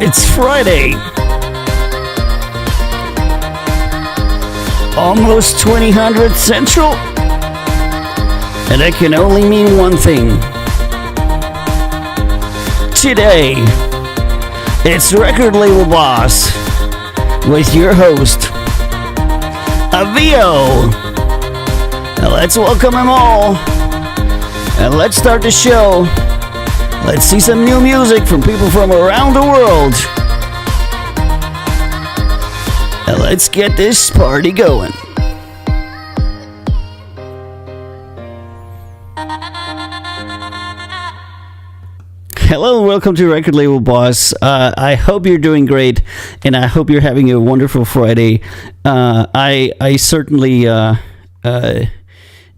It's Friday. Almost 2000 Central. And that can only mean one thing. Today, it's Record Label Boss with your host, Avio. Now let's welcome them all. And let's start the show. Let's see some new music from people from around the world. And let's get this party going. Hello and welcome to Record Label Boss. I hope you're doing great, and I hope you're having a wonderful Friday. I certainly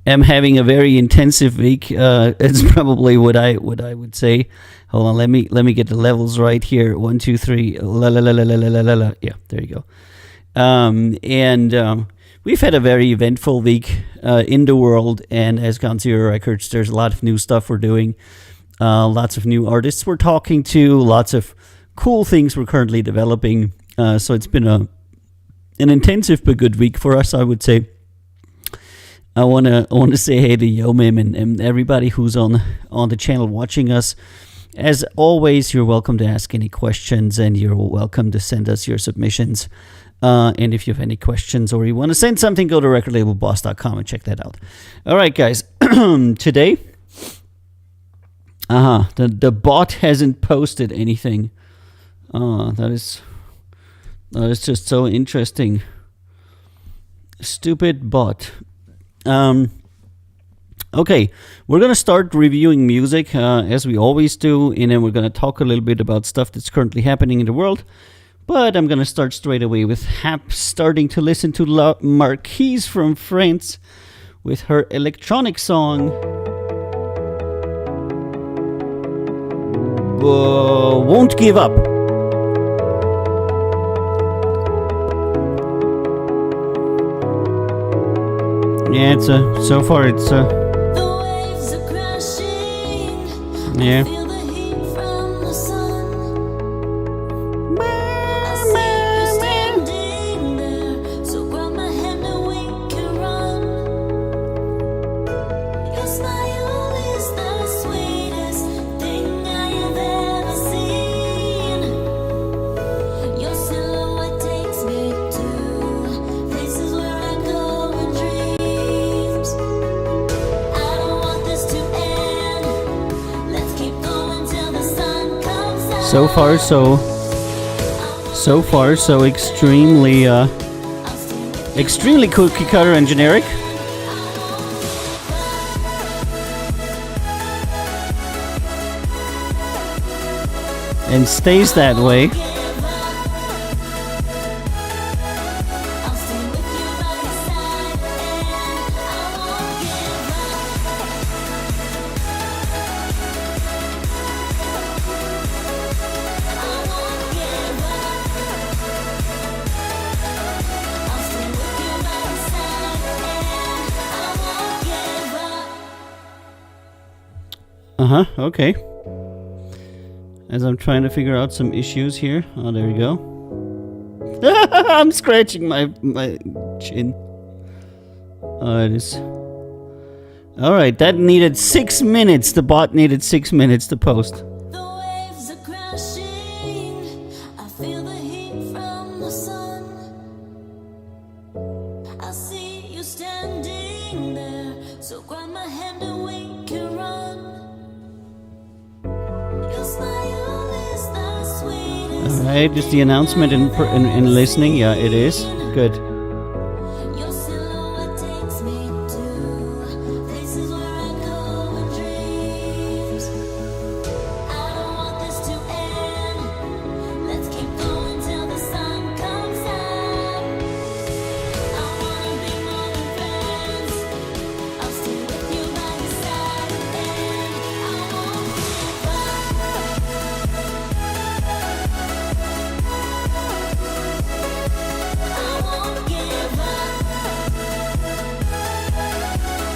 am having a very intensive week. It's probably what I would say. Hold on, let me get the levels right here. 1, 2, 3. La la la la la la la la. Yeah, there you go. We've had a very eventful week in the world, and as Ground Zero Records, there's a lot of new stuff we're doing. Lots of new artists we're talking to, lots of cool things we're currently developing. So it's been an intensive but good week for us, I would say. I wanna say hey to Yomim and everybody who's on the channel watching us. As always, you're welcome to ask any questions, and you're welcome to send us your submissions. And if you have any questions or you want to send something, go to recordlabelboss.com and check that out. All right, guys. Today. The bot hasn't posted anything. That is just so interesting. Stupid bot. Okay, we're gonna start reviewing music as we always do, and then we're gonna talk a little bit about stuff that's currently happening in the world. But I'm gonna start straight away with starting to listen to La Marquise from France with her electronic song. Won't Give Up. Yeah, so far it's yeah. So far, so extremely, extremely cookie cutter and generic. And stays that way. Okay. As I'm trying to figure out some issues here. Oh, there you go. I'm scratching my chin. Oh, it is. Alright, that needed 6 minutes. The bot needed 6 minutes to post. The waves are crashing. I feel the heat from the sun. I see you standing there. So grab my hand and we can run. Your smile is the sweetest. Alright, just the announcement in listening. Yeah, it is. Good. Your silhouette takes me to places where I go in dreams. I don't want this to end. Let's keep going till the sun comes out. I wanna be more than friends. I'll stay with you by your side, and I won't give up. I won't give up.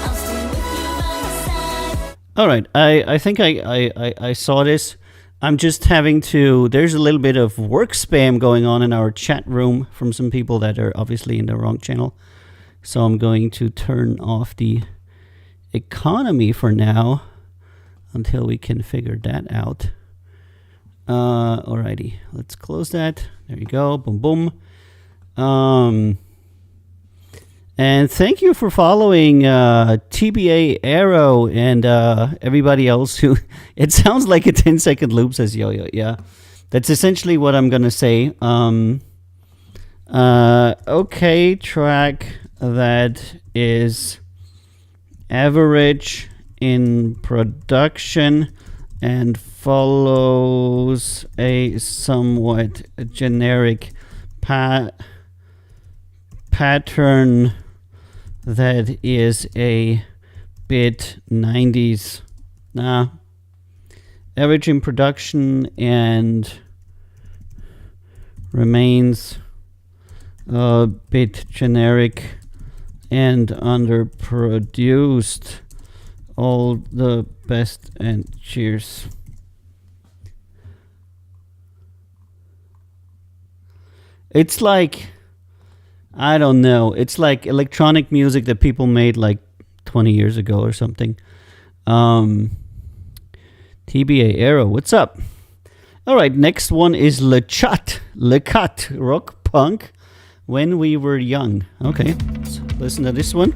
I'll stay with you by your side. All right, I think I saw this. I'm just having to. There's a little bit of work spam going on in our chat room from some people that are obviously in the wrong channel. So I'm going to turn off the economy for now until we can figure that out. Alrighty, let's close that. There you go. Boom, boom. And thank you for following TBA Arrow and everybody else who... It sounds like a 10-second loop, says Yo-Yo. Yeah, that's essentially what I'm going to say. Okay, track that is average in production and follows a somewhat generic pattern that is a bit 90s. Average in production and remains a bit generic and underproduced. All the best and cheers. It's like, I don't know. It's like electronic music that people made like 20 years ago or something. TBA Arrow, what's up? All right, next one is Le Cut, rock punk, When We Were Young. Okay, let's listen to this one.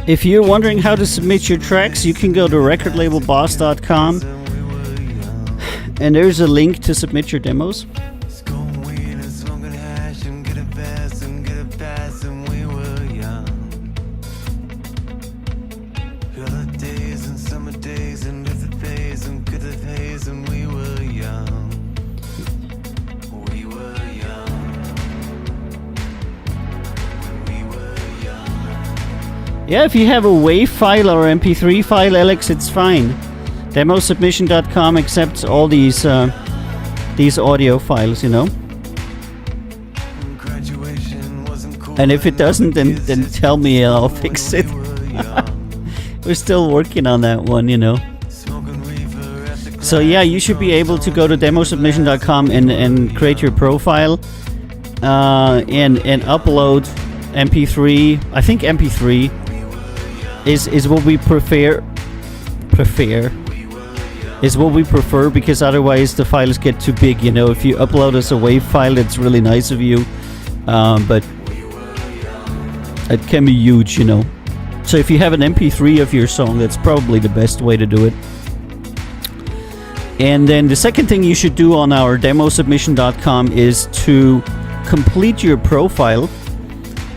If you're wondering how to submit your tracks, you can go to recordlabelboss.com and there's a link to submit your demos. Yeah, if you have a WAV file or MP3 file, Alex, it's fine. Demosubmission.com accepts all these audio files, you know. And if it doesn't, then tell me, I'll fix it. We're still working on that one, you know. So yeah, you should be able to go to demosubmission.com and create your profile and upload MP3. I think MP3. is what we prefer is what we prefer, because otherwise the files get too big. You know, if you upload as a WAV file, it's really nice of you, but it can be huge, you know. So if you have an MP3 of your song, that's probably the best way to do it. And then the second thing you should do on our demosubmission.com is to complete your profile.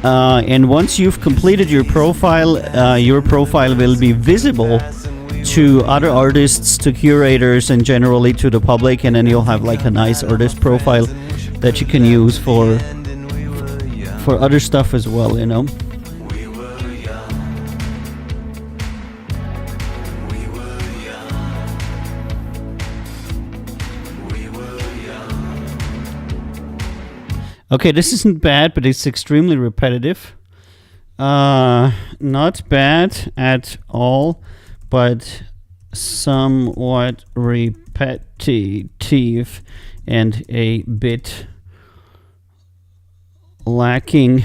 And once you've completed your profile will be visible to other artists, to curators, and generally to the public. And then you'll have like a nice artist profile that you can use for other stuff as well, you know. Okay, this isn't bad, but it's extremely repetitive. Not bad at all, but somewhat repetitive and a bit lacking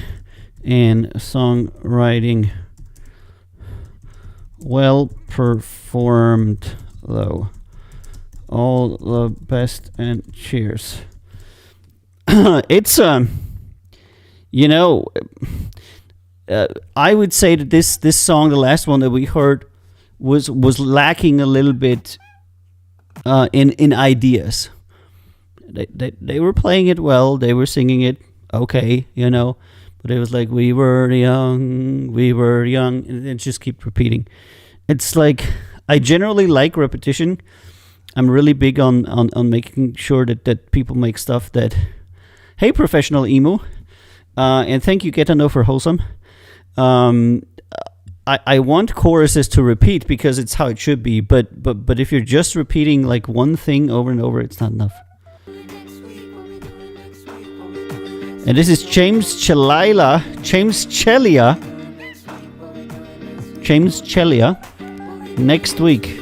in songwriting. Well performed, though. All the best and cheers. It's you know, I would say that this song, the last one that we heard, was lacking a little bit in ideas. They were playing it well, they were singing it okay, you know, but it was like we were young, and it just keep repeating. It's like, I generally like repetition. I'm really big on making sure that people make stuff that. Hey, Professional Emo, and thank you, Get to Know, for Wholesome. I want choruses to repeat because it's how it should be, but if you're just repeating like one thing over and over, it's not enough. And this is James Chelia, next week.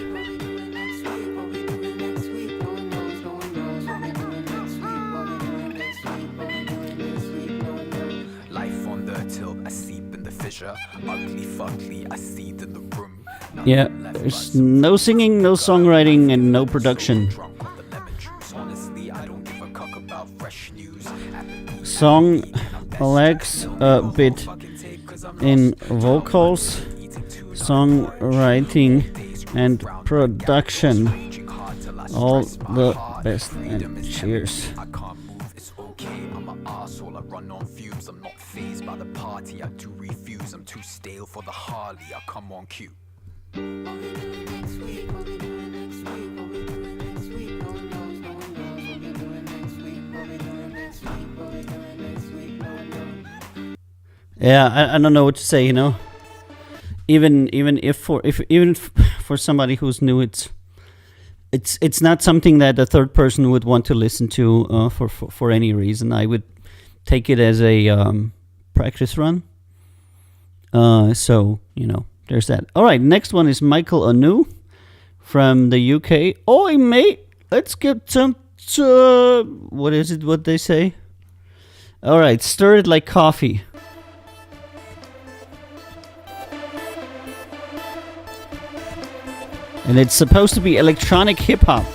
Yeah, there's no singing, no songwriting, and no production. Song lacks a bit in vocals, songwriting, and production. All the best and cheers. I'm not fazed by the party, I do refuse. I'm too stale for the Harley, I come on cue. Yeah, I don't know what to say, you know. Even for somebody who's new, it's not something that a third person would want to listen to for any reason. I would take it as a practice run. So, you know, there's that. All right, next one is Michael Anu from the UK. Oi, mate, let's get some, what is it, what they say? All right, stir it like coffee. And it's supposed to be electronic hip-hop.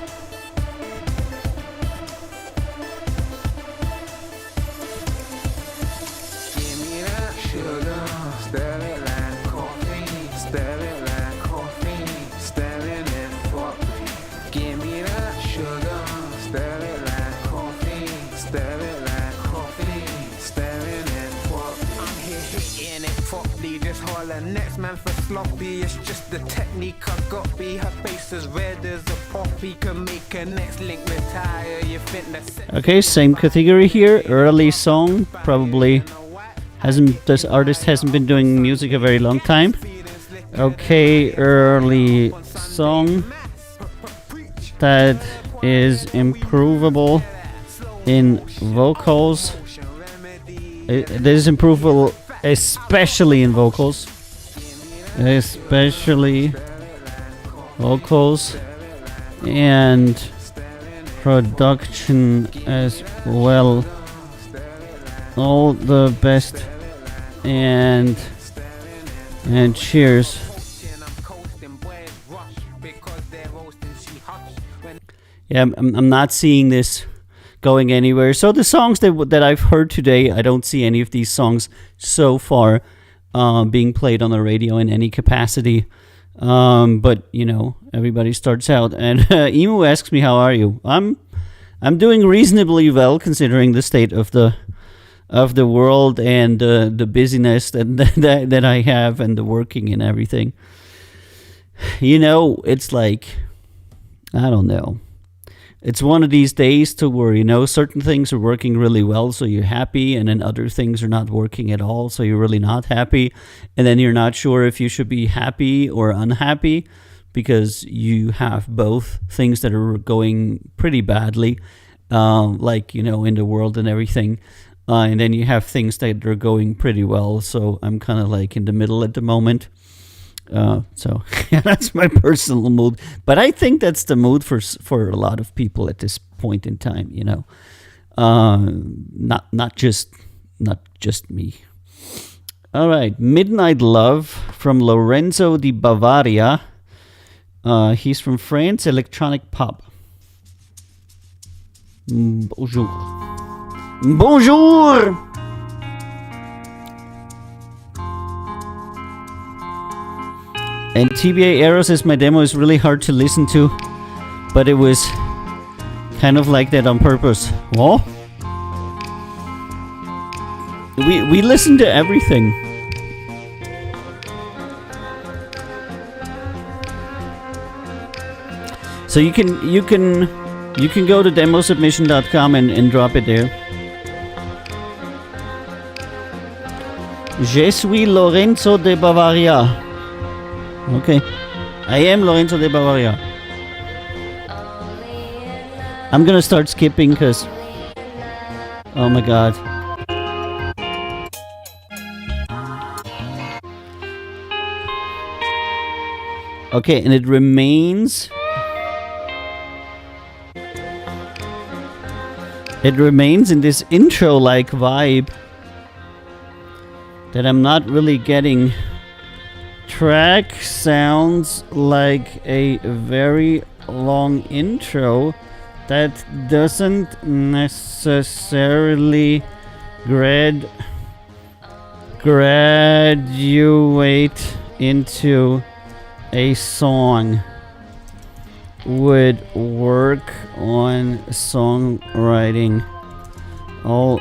It's just the technique I got. Be her face as red as a poppy. Can make a next link retire. You think that's okay, same category here. Early song, probably this artist hasn't been doing music a very long time. Okay, early song that is improvable in vocals. It is improvable, especially in vocals. Especially vocals and production as well. All the best and cheers. yeah, I'm not seeing this going anywhere. So the songs that I've heard today, I don't see any of these songs so far being played on the radio in any capacity. But you know, everybody starts out. And Emu asks me, "How are you?" I'm doing reasonably well considering the state of the world and the busyness that I have and the working and everything. You know, it's like, I don't know. It's one of these days to where, you know, certain things are working really well, so you're happy, and then other things are not working at all, so you're really not happy. And then you're not sure if you should be happy or unhappy because you have both things that are going pretty badly, like, you know, in the world and everything. And then you have things that are going pretty well, so I'm kind of like in the middle at the moment. So yeah, that's my personal mood, but I think that's the mood for a lot of people at this point in time. You know, not just me. All right, Midnight Love from Lorenzo di Bavaria. He's from France, electronic pop. Bonjour. Bonjour. And TBA Arrow says my demo is really hard to listen to, but it was kind of like that on purpose. What? We listen to everything. So you can go to demosubmission.com and drop it there. Je suis Lorenzo de Bavaria. Okay, I am Lorenzo de Bavaria. I'm gonna start skipping because, oh my god. Okay, and it remains in this intro-like vibe that I'm not really getting. Track sounds like a very long intro that doesn't necessarily graduate into a song. Would work on songwriting. All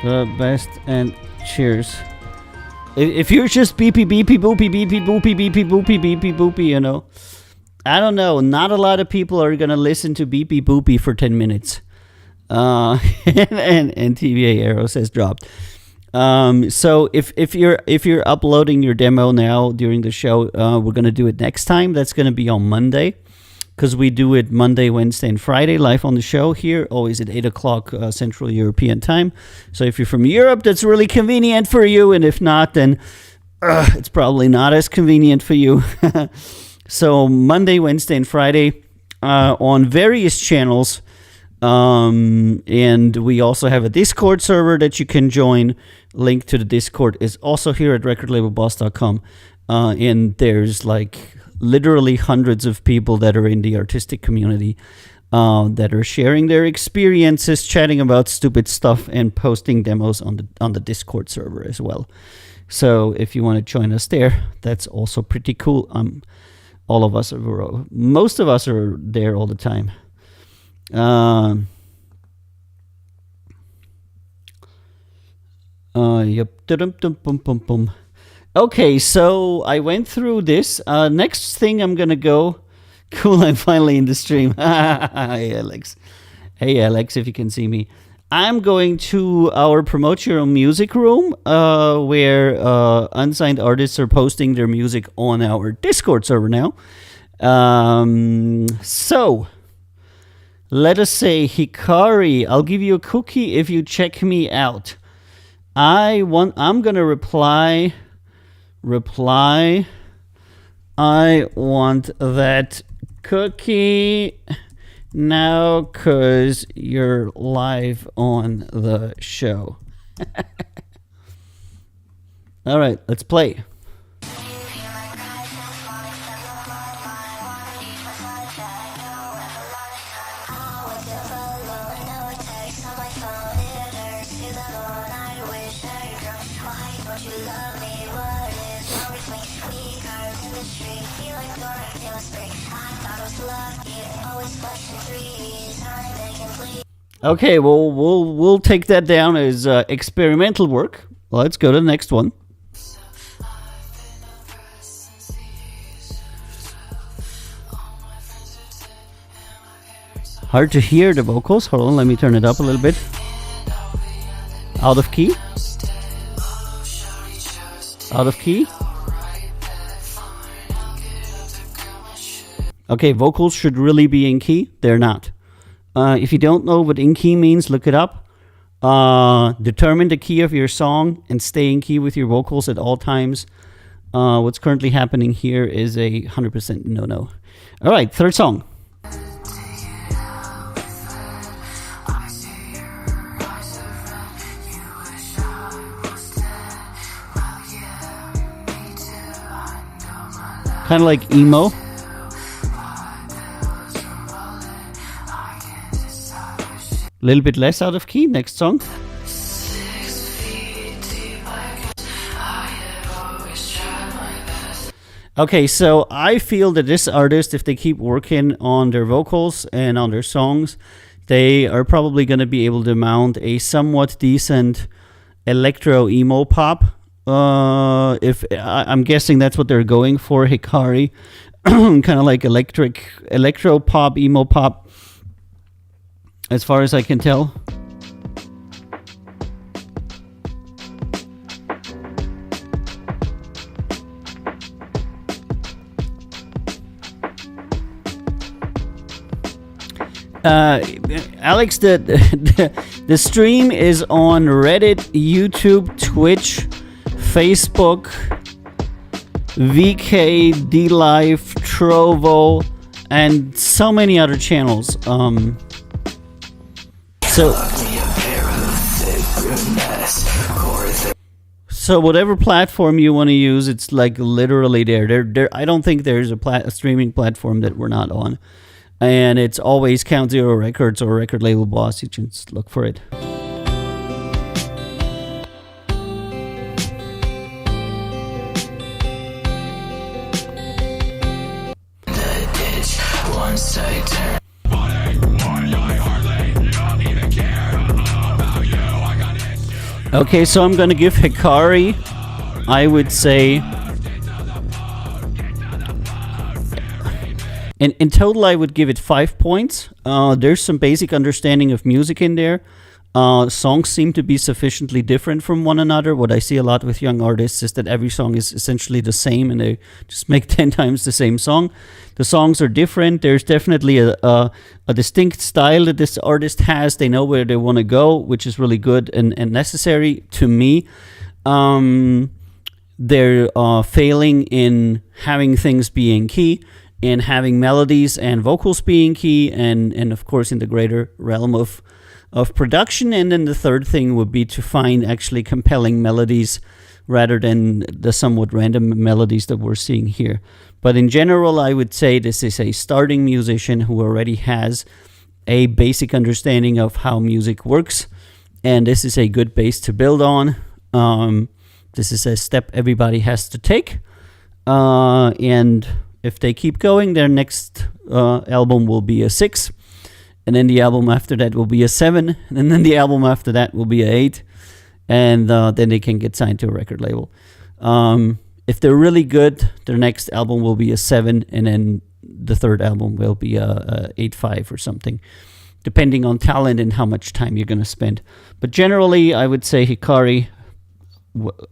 the best and cheers. If you're just beepy beepy boopy beepy boopy beepy boopy beepy boopy, you know, I don't know. Not a lot of people are gonna listen to beepy boopy for 10 minutes. And TVA Arrow says dropped. So if you're uploading your demo now during the show, we're gonna do it next time. That's gonna be on Monday, because we do it Monday, Wednesday, and Friday live on the show here, always at 8 o'clock Central European time. So if you're from Europe, that's really convenient for you. And if not, then it's probably not as convenient for you. So Monday, Wednesday, and Friday on various channels. And we also have a Discord server that you can join. Link to the Discord is also here at recordlabelboss.com. And there's like literally hundreds of people that are in the artistic community that are sharing their experiences, chatting about stupid stuff, and posting demos on the Discord server as well. So if you want to join us there, that's also pretty cool. Most of us are there all the time. Yep. Okay, so I went through this. Next thing I'm gonna go. Cool, I'm finally in the stream. Hey, Alex. Hey, Alex, if you can see me. I'm going to our Promote Your Own Music room, where unsigned artists are posting their music on our Discord server now. So, let us say, Hikari, I'll give you a cookie if you check me out. I'm gonna reply, I want that cookie now because you're live on the show. All right, let's play. Okay, well, we'll take that down as experimental work. Let's go to the next one. Hard to hear the vocals. Hold on, let me turn it up a little bit. Out of key. Out of key. Okay, vocals should really be in key. They're not. If you don't know what in key means, look it up. Determine the key of your song and stay in key with your vocals at all times. What's currently happening here is a 100% no-no. All right, third song. Kind of like emo. A little bit less out of key. Next song. Okay, so I feel that this artist, if they keep working on their vocals and on their songs, they are probably going to be able to mount a somewhat decent electro emo pop. I'm guessing that's what they're going for, Hikari. Kind of like electro pop, emo pop, as far as I can tell. Alex, the stream is on Reddit, YouTube, Twitch, Facebook, VK, DLive, Trovo, and so many other channels. So whatever platform you want to use, it's like literally there. I don't think there's a streaming platform that we're not on. And it's always Count Zero Records or Record Label Boss. You can just look for it. Okay, so I'm gonna give Hikari, I would say, in total I would give it 5 points. There's some basic understanding of music in there. Songs seem to be sufficiently different from one another. What I see a lot with young artists is that every song is essentially the same and they just make 10 times the same song. The songs are different. There's definitely a distinct style that this artist has. They know where they want to go, which is really good and necessary to me. They're failing in having things be in key, in having melodies and vocals be in key, and of course in the greater realm of production. And then the third thing would be to find actually compelling melodies rather than the somewhat random melodies that we're seeing here. But in general, I would say this is a starting musician who already has a basic understanding of how music works, and this is a good base to build on. This is a step everybody has to take, and if they keep going, their next album will be a 6, and then the album after that will be a 7, and then the album after that will be a 8, and then they can get signed to a record label. If they're really good, their next album will be a 7, and then the third album will be a 8.5 or something, depending on talent and how much time you're going to spend. But generally, I would say Hikari,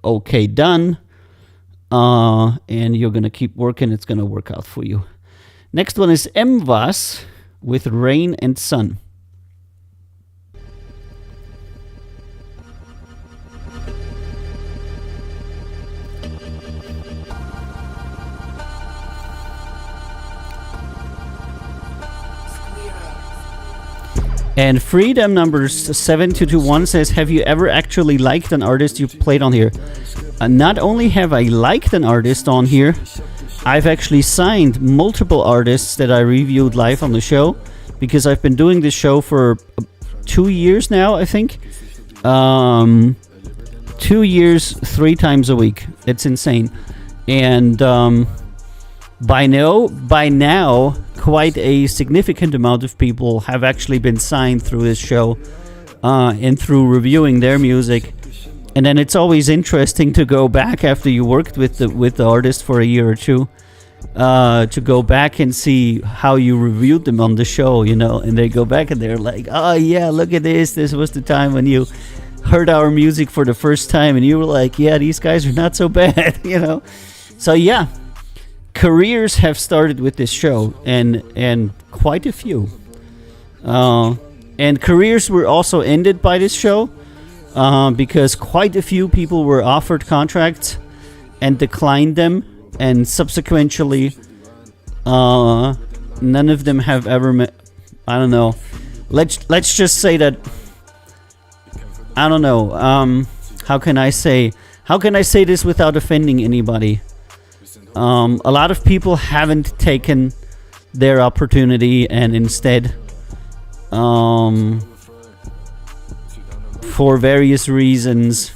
okay, done. And you're going to keep working. It's going to work out for you. Next one is Emvas with Rain and Sun. And Freedom numbers 7221 says, have you ever actually liked an artist you've played on here? Not only have I liked an artist on here, I've actually signed multiple artists that I reviewed live on the show, because I've been doing this show for 2 years now, I think. 2 years, 3 times a week. It's insane. And by now, quite a significant amount of people have actually been signed through this show and through reviewing their music. And then it's always interesting to go back after you worked with the artist for a year or two, to go back and see how you reviewed them on the show, you know. And they go back and they're like, oh yeah, look at this. This was the time when you heard our music for the first time, and you were like, yeah, these guys are not so bad, you know. So yeah, careers have started with this show, and quite a few. And careers were also ended by this show. Because quite a few people were offered contracts and declined them, and subsequently, none of them have ever met. I don't know. Let's just say that. I don't know. How can I say this without offending anybody? A lot of people haven't taken their opportunity and instead, for various reasons,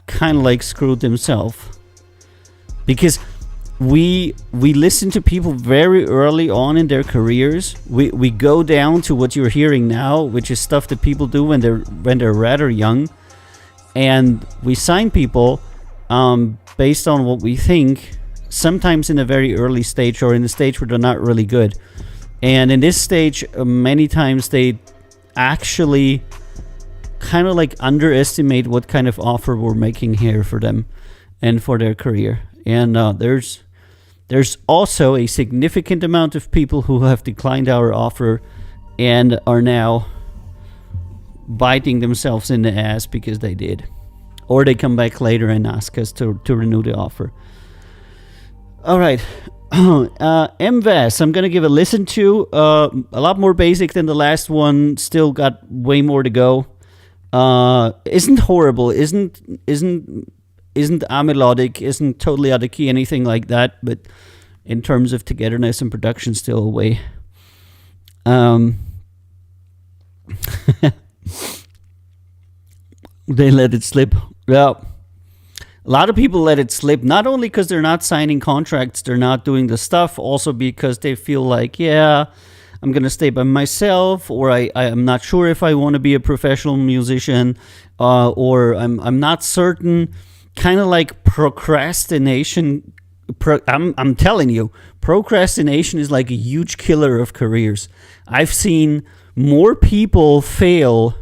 kind of like screwed themselves. Because we listen to people very early on in their careers. We go down to what you're hearing now, which is stuff that people do when they're rather young, and we sign people based on what we think, sometimes in a very early stage or in a stage where they're not really good. And in this stage, many times they actually kind of like underestimate what kind of offer we're making here for them and for their career. And there's also a significant amount of people who have declined our offer and are now biting themselves in the ass because they did. Or they come back later and ask us to renew the offer. All right. MVAS, I'm going to give a listen to. A lot more basic than the last one. Still got way more to go. Isn't horrible, isn't amelodic, isn't totally out of key, anything like that, but in terms of togetherness and production, still away. They let it slip. Yeah. A lot of people let it slip, not only because they're not signing contracts, they're not doing the stuff, also because they feel like, yeah, I'm going to stay by myself, or I'm not sure if I want to be a professional musician, or I'm not certain. Kind of like procrastination. I'm telling you, procrastination is like a huge killer of careers. I've seen more people fail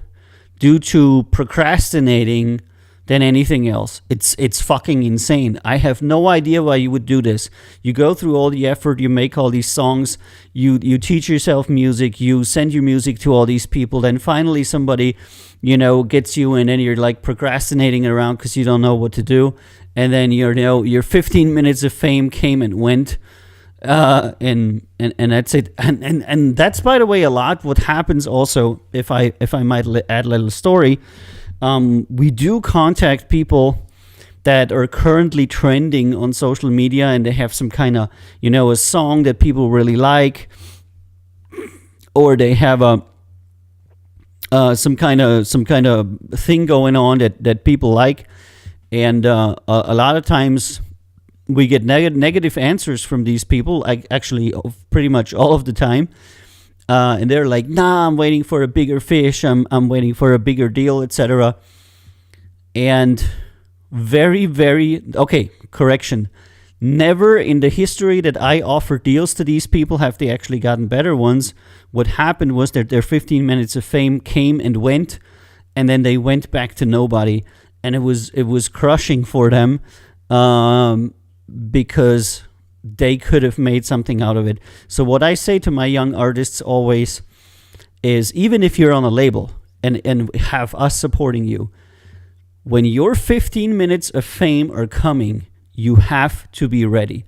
due to procrastinating than anything else. It's fucking insane. I have no idea why you would do this. You go through all the effort, you make all these songs, you teach yourself music, you send your music to all these people, then finally somebody, you know, gets you in, and you're like procrastinating around because you don't know what to do, and then your 15 minutes of fame came and went, and that's it. And that's, by the way, a lot what happens also, if I might add a little story. We do contact people that are currently trending on social media, and they have some kind of, a song that people really like, or they have some kind of thing going on that people like, and a lot of times we get negative answers from these people. Actually, pretty much all of the time. And they're like, nah, I'm waiting for a bigger fish. I'm waiting for a bigger deal, etc. And very, very, okay, correction. Never in the history that I offered deals to these people have they actually gotten better ones. What happened was that their 15 minutes of fame came and went, and then they went back to nobody. And it was crushing for them, because they could have made something out of it. So what I say to my young artists always is, even if you're on a label and have us supporting you, when your 15 minutes of fame are coming, you have to be ready.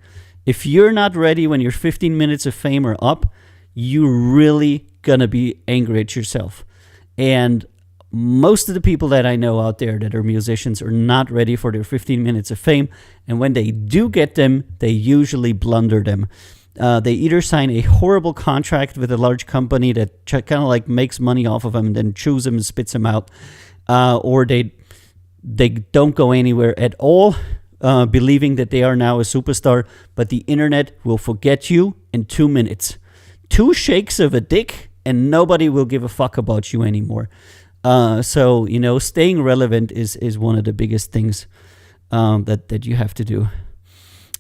If you're not ready when your 15 minutes of fame are up, you're really gonna be angry at yourself. And most of the people that I know out there that are musicians are not ready for their 15 minutes of fame. And when they do get them, they usually blunder them. They either sign a horrible contract with a large company that kind of like makes money off of them and then chews them and spits them out, or they don't go anywhere at all, believing that they are now a superstar, but the internet will forget you in 2 minutes. 2 shakes of a dick, and nobody will give a fuck about you anymore. So, staying relevant is one of the biggest things that you have to do.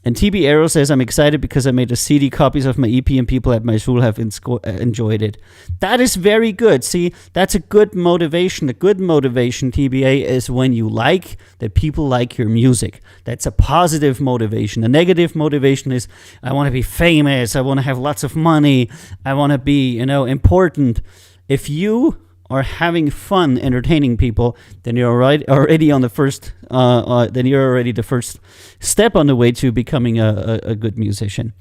And TB Arrow says, I'm excited because I made a CD copies of my EP and people at my school have enjoyed it. That is very good. See, that's a good motivation. A good motivation, TBA, is when you like that people like your music. That's a positive motivation. A negative motivation is, I want to be famous. I want to have lots of money. I want to be, important. If you are having fun entertaining people, then you're already on the first. Then you're already the first step on the way to becoming a good musician.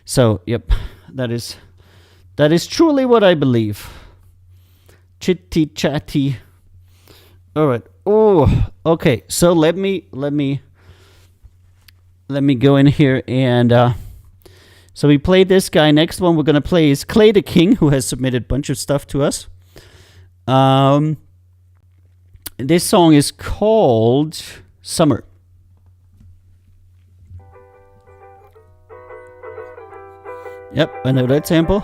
So, yep, that is truly what I believe. Chitty chatty. All right. Oh, okay. So let me go in here and. So we played this guy. Next one we're gonna play is Clay the King, who has submitted a bunch of stuff to us. This song is called Summer. Yep, I know that sample.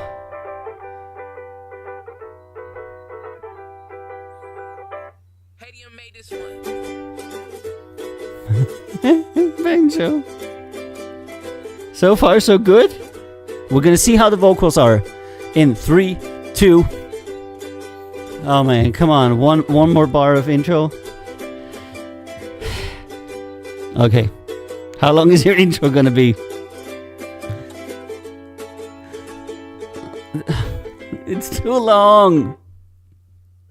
Hadium made this one. Banjo. So far, so good. We're gonna see how the vocals are in 3, 2. Oh man, come on. One more bar of intro. Okay. How long is your intro gonna be? It's too long.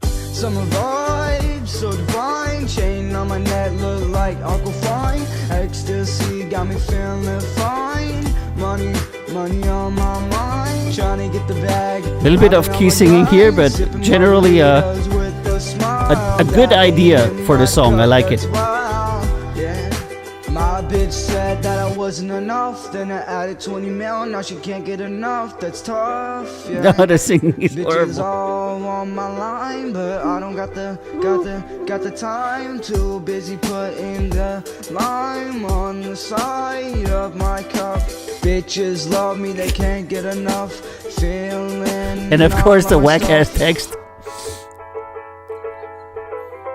Summer vibes, so divine. Chain on my neck, look like Aquafine. Ecstasy got me feeling fine. Money on my mind. Trying to get the bag. Little bit of key singing here, but generally a good idea for the song. I like it. My bitch said that I wasn't enough. Then I added 20 mil. Now she can't get enough. That's tough. Yeah. No, the singing is Bitches horrible. all on my line, but I don't got the time. Too busy putting the lime on the side of my cup. Bitches love me, they can't get enough. Feeling. And of course the all whack ass myself. text.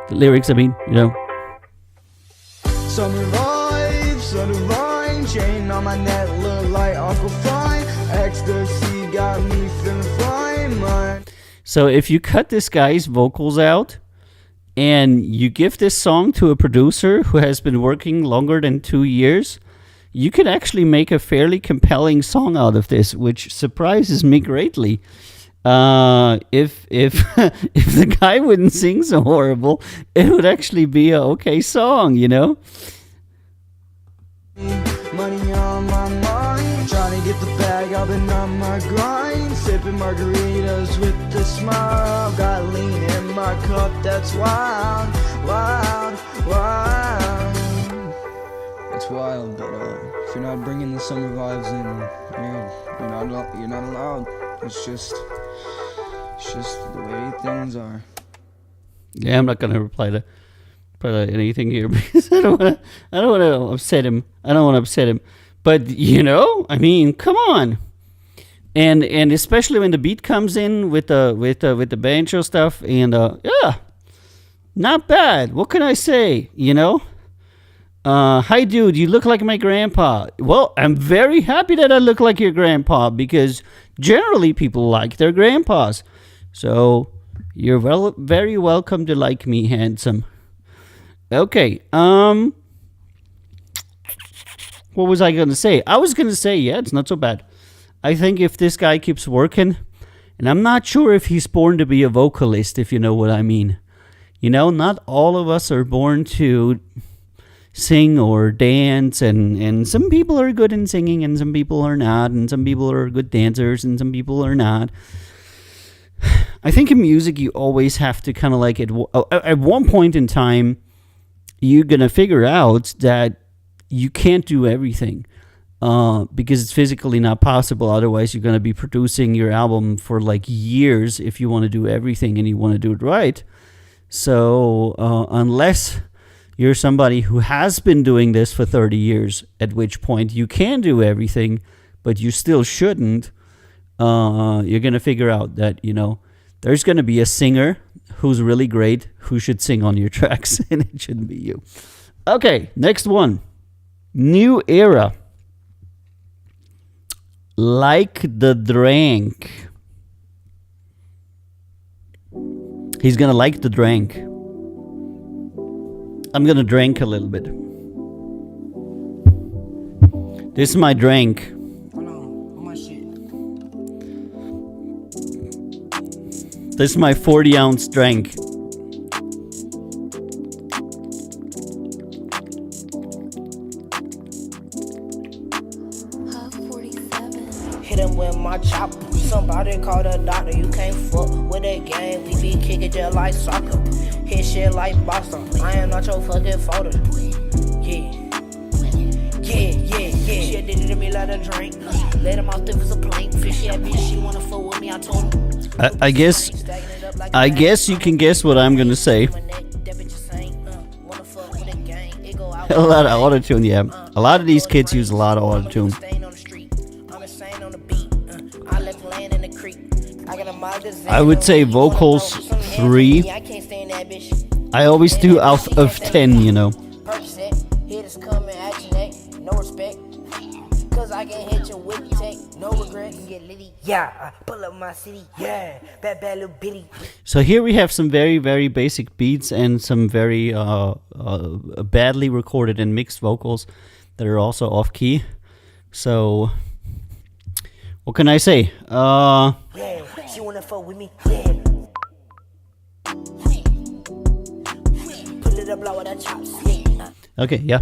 The lyrics, I mean. Summer vibes, so divine. Chain on my neck, look like Aquafine. Ecstasy got me feeling fine, man. So if you cut this guy's vocals out and you give this song to a producer who has been working longer than 2 years, you can actually make a fairly compelling song out of this, which surprises me greatly. If if the guy wouldn't sing so horrible, it would actually be a okay song, Money on my mind, trying to get the bag, I've been on my grind. Sipping margaritas with a smile. Got lean in my cup, that's wild, wild, wild. It's wild, but if you're not bringing the summer vibes in, you're not allowed. It's just the way things are. Yeah, I'm not gonna reply to anything here because I don't want to upset him. But I mean, come on. And especially when the beat comes in with the banjo stuff, and yeah, not bad. What can I say? Hi dude, you look like my grandpa. Well, I'm very happy that I look like your grandpa because generally people like their grandpas. So you're very welcome to like me, handsome. Okay, what was I going to say? I was going to say, yeah, it's not so bad. I think if this guy keeps working, and I'm not sure if he's born to be a vocalist, if you know what I mean. Not all of us are born to sing or dance, and some people are good in singing, and some people are not, and some people are good dancers, and some people are not. I think in music, you always have to kind of like, at one point in time, you're going to figure out that you can't do everything because it's physically not possible. Otherwise, you're going to be producing your album for like years if you want to do everything and you want to do it right. So unless you're somebody who has been doing this for 30 years, at which point you can do everything, but you still shouldn't, you're going to figure out that, there's going to be a singer who's really great who should sing on your tracks, and it shouldn't be you. Okay, next one. New era. Like the Drank. He's going to like the Drank. I'm going to drink a little bit. This is my drink. This is my 40-ounce drink. Hit him with my chop. Somebody call the doctor. You can't fuck with that game. We be kicking just like soccer. Hit shit like Boston. I am not your fucking folder. Yeah. She addicted to me like a drink. Let him off thick as a plank. Fishy at bitch, she wanna fuck with me. I told him. I guess you can guess what I'm gonna say. A lot of autotune, yeah. A lot of these kids use a lot of autotune. I would say vocals 3. I always do out of 10, No respect, cause I can hit you with tech, no regret, get litty. Yeah, pull up my city. Yeah, bad little bitty. So here we have some very, very basic beats and some very badly recorded and mixed vocals that are also off key. So what can I say? Yeah, she wanna fuck with me. Yeah. Pull it up low with the chops. Yeah. Okay, yeah.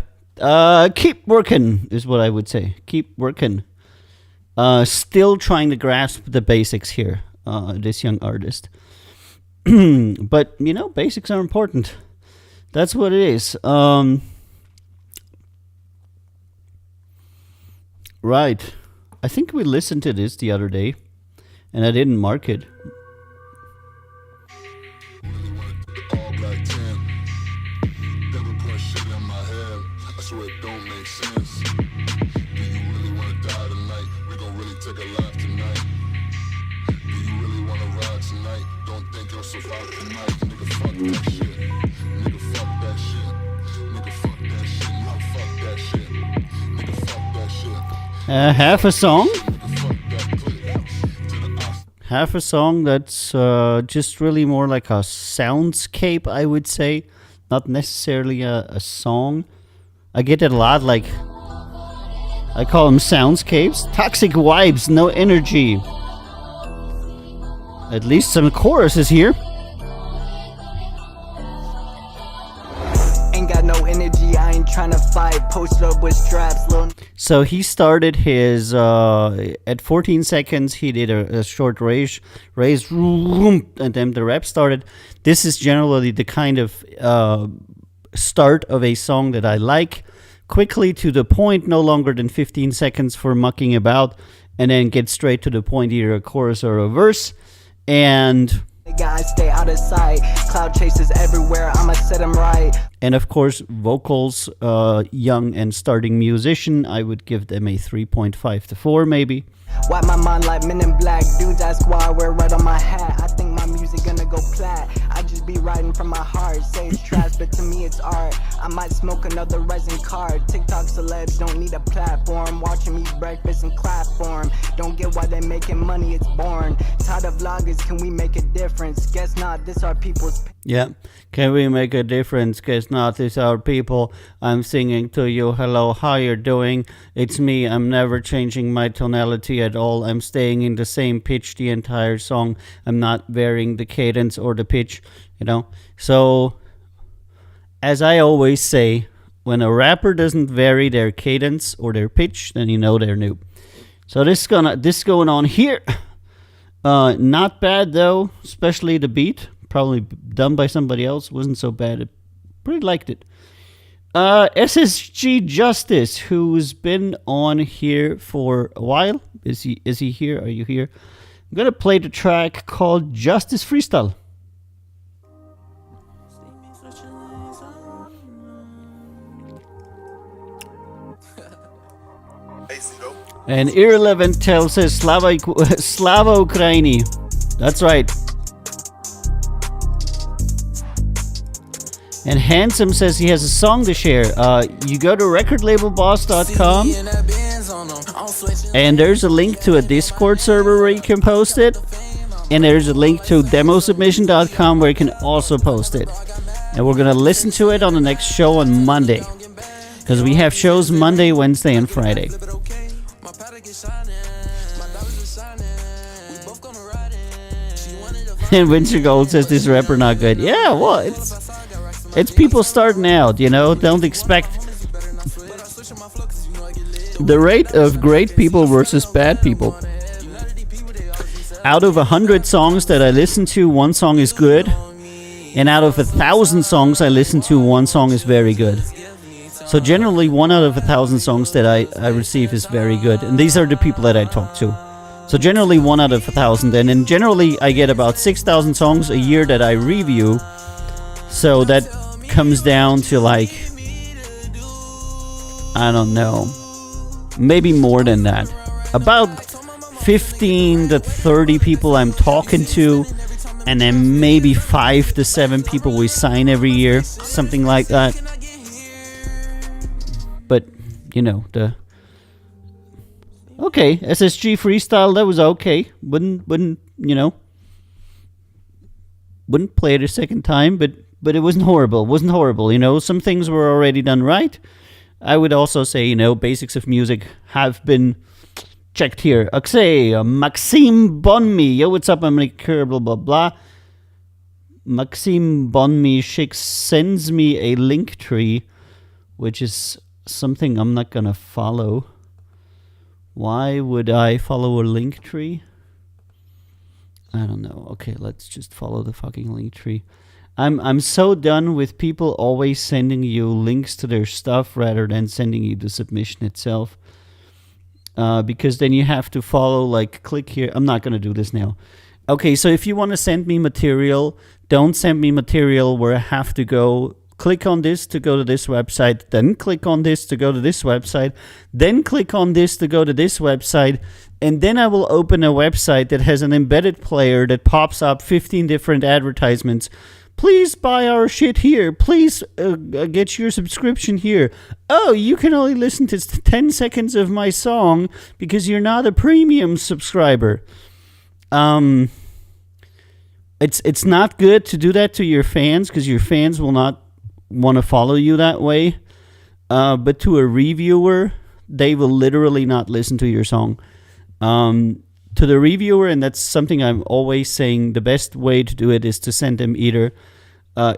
Keep working is what I would say. Keep working. Still trying to grasp the basics here, this young artist. But, basics are important. That's what it is. Right. I think we listened to this the other day, and I didn't mark it. Half a song. Half a song that's just really more like a soundscape, I would say. Not necessarily a song. I get it a lot, like, I call them soundscapes. Toxic vibes, no energy. At least some choruses here. Ain't got no energy, I ain't trying to fight. Posted up with straps, little. So he started his, at 14 seconds, he did a short raise, and then the rap started. This is generally the kind of start of a song that I like. Quickly to the point, no longer than 15 seconds for mucking about, and then get straight to the point, either a chorus or a verse. And guys stay out of sight. Cloud chasers everywhere, I'ma set them right. And of course, vocals, young and starting musician, I would give them a 3.5 to 4 maybe. Wipe my mind like Men in Black. Dudes ask why I wear red on my hat. I think my music gonna go plat. I just be writing from my heart. Say it's trash, but to me it's art. I might smoke another resin card. TikTok celebs don't need a platform. Watching me breakfast and clap for 'em. Don't get why they making money, it's boring. Tired of vloggers, can we make a difference? Guess not, this our people's. Yeah, can we make a difference? Guess not, it's our people. I'm singing to you, hello, how you doing? It's me, I'm never changing my tonality at all. I'm staying in the same pitch the entire song. I'm not varying the cadence or the pitch, So, as I always say, when a rapper doesn't vary their cadence or their pitch, then you know they're new. So this going on here. Not bad though, especially the beat. Probably done by somebody else. Wasn't so bad. I pretty liked it. SSG Justice, who's been on here for a while. Is he here? Are you here? I'm gonna play the track called Justice Freestyle. And Irrelevant tells us Slava Ukraini. That's right. And Handsome says he has a song to share. You go to recordlabelboss.com and there's a link to a Discord server where you can post it. And there's a link to demosubmission.com where you can also post it. And we're going to listen to it on the next show on Monday. Because we have shows Monday, Wednesday, and Friday. And Winter Gold says this rapper not good. Yeah, well, it's people starting out, you know. Don't expect the rate of great people versus bad people. Out of 100 songs that I listen to, one song is good. And out of 1,000 songs I listen to, one song is very good. So generally, 1 out of 1,000 songs that I receive is very good. And these are the people that I talk to. So generally 1 out of 1,000. And then generally I get about 6,000 songs a year that I review. So that comes down to like, I don't know, maybe more than that. About 15 to 30 people I'm talking to. And then maybe 5 to 7 people we sign every year. Something like that. But, you know, okay, SSG Freestyle, that was okay. Wouldn't play it a second time, but it wasn't horrible. You know, some things were already done right. I would also say, you know, basics of music have been checked here. Aksay, Maxime Bonmi. Yo, what's up? I'm Kerr, blah, blah, blah. Maxime Bonmi sends me a link tree, which is something I'm not gonna follow. Why would I follow a link tree? I don't know. Okay, let's just follow the fucking link tree. I'm so done with people always sending you links to their stuff rather than sending you the submission itself. Because then you have to follow, like, click here. I'm not gonna do this now. Okay, so if you want to send me material, don't send me material where I have to go click on this to go to this website, then click on this to go to this website, then click on this to go to this website, and then I will open a website that has an embedded player that pops up 15 different advertisements. Please buy our shit here. Please get your subscription here. Oh, you can only listen to 10 seconds of my song because you're not a premium subscriber. It's not good to do that to your fans because your fans will not want to follow you that way. But to a reviewer, they will literally not listen to your song. To the reviewer, and that's something I'm always saying, the best way to do it is to send them either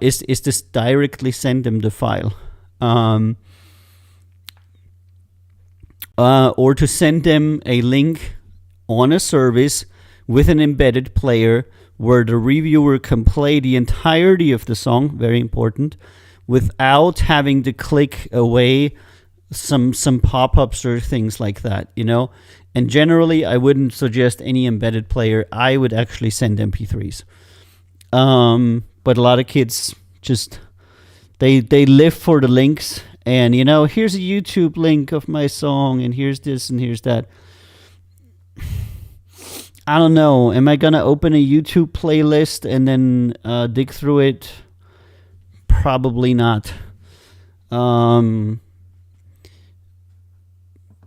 is to directly send them the file, or to send them a link on a service with an embedded player where the reviewer can play the entirety of the song, very important, without having to click away some pop-ups or things like that, you know. And generally, I wouldn't suggest any embedded player. I would actually send MP3s. But a lot of kids just, they live for the links. And, you know, here's a YouTube link of my song, and here's this, and here's that. I don't know. Am I going to open a YouTube playlist and then dig through it? Probably not. Don't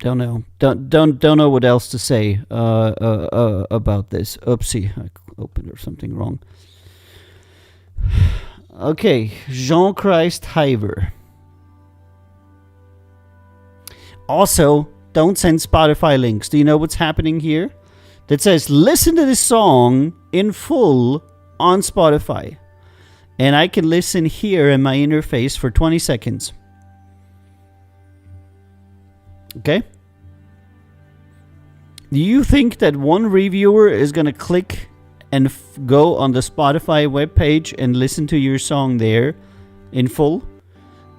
know. Don't know what else to say about this. Oopsie, I opened or something wrong. Okay, Jean Christ Hiver. Also, don't send Spotify links. Do you know what's happening here? That says listen to this song in full on Spotify, and I can listen here in my interface for 20 seconds. Okay? Do you think that one reviewer is going to click and go on the Spotify webpage and listen to your song there in full?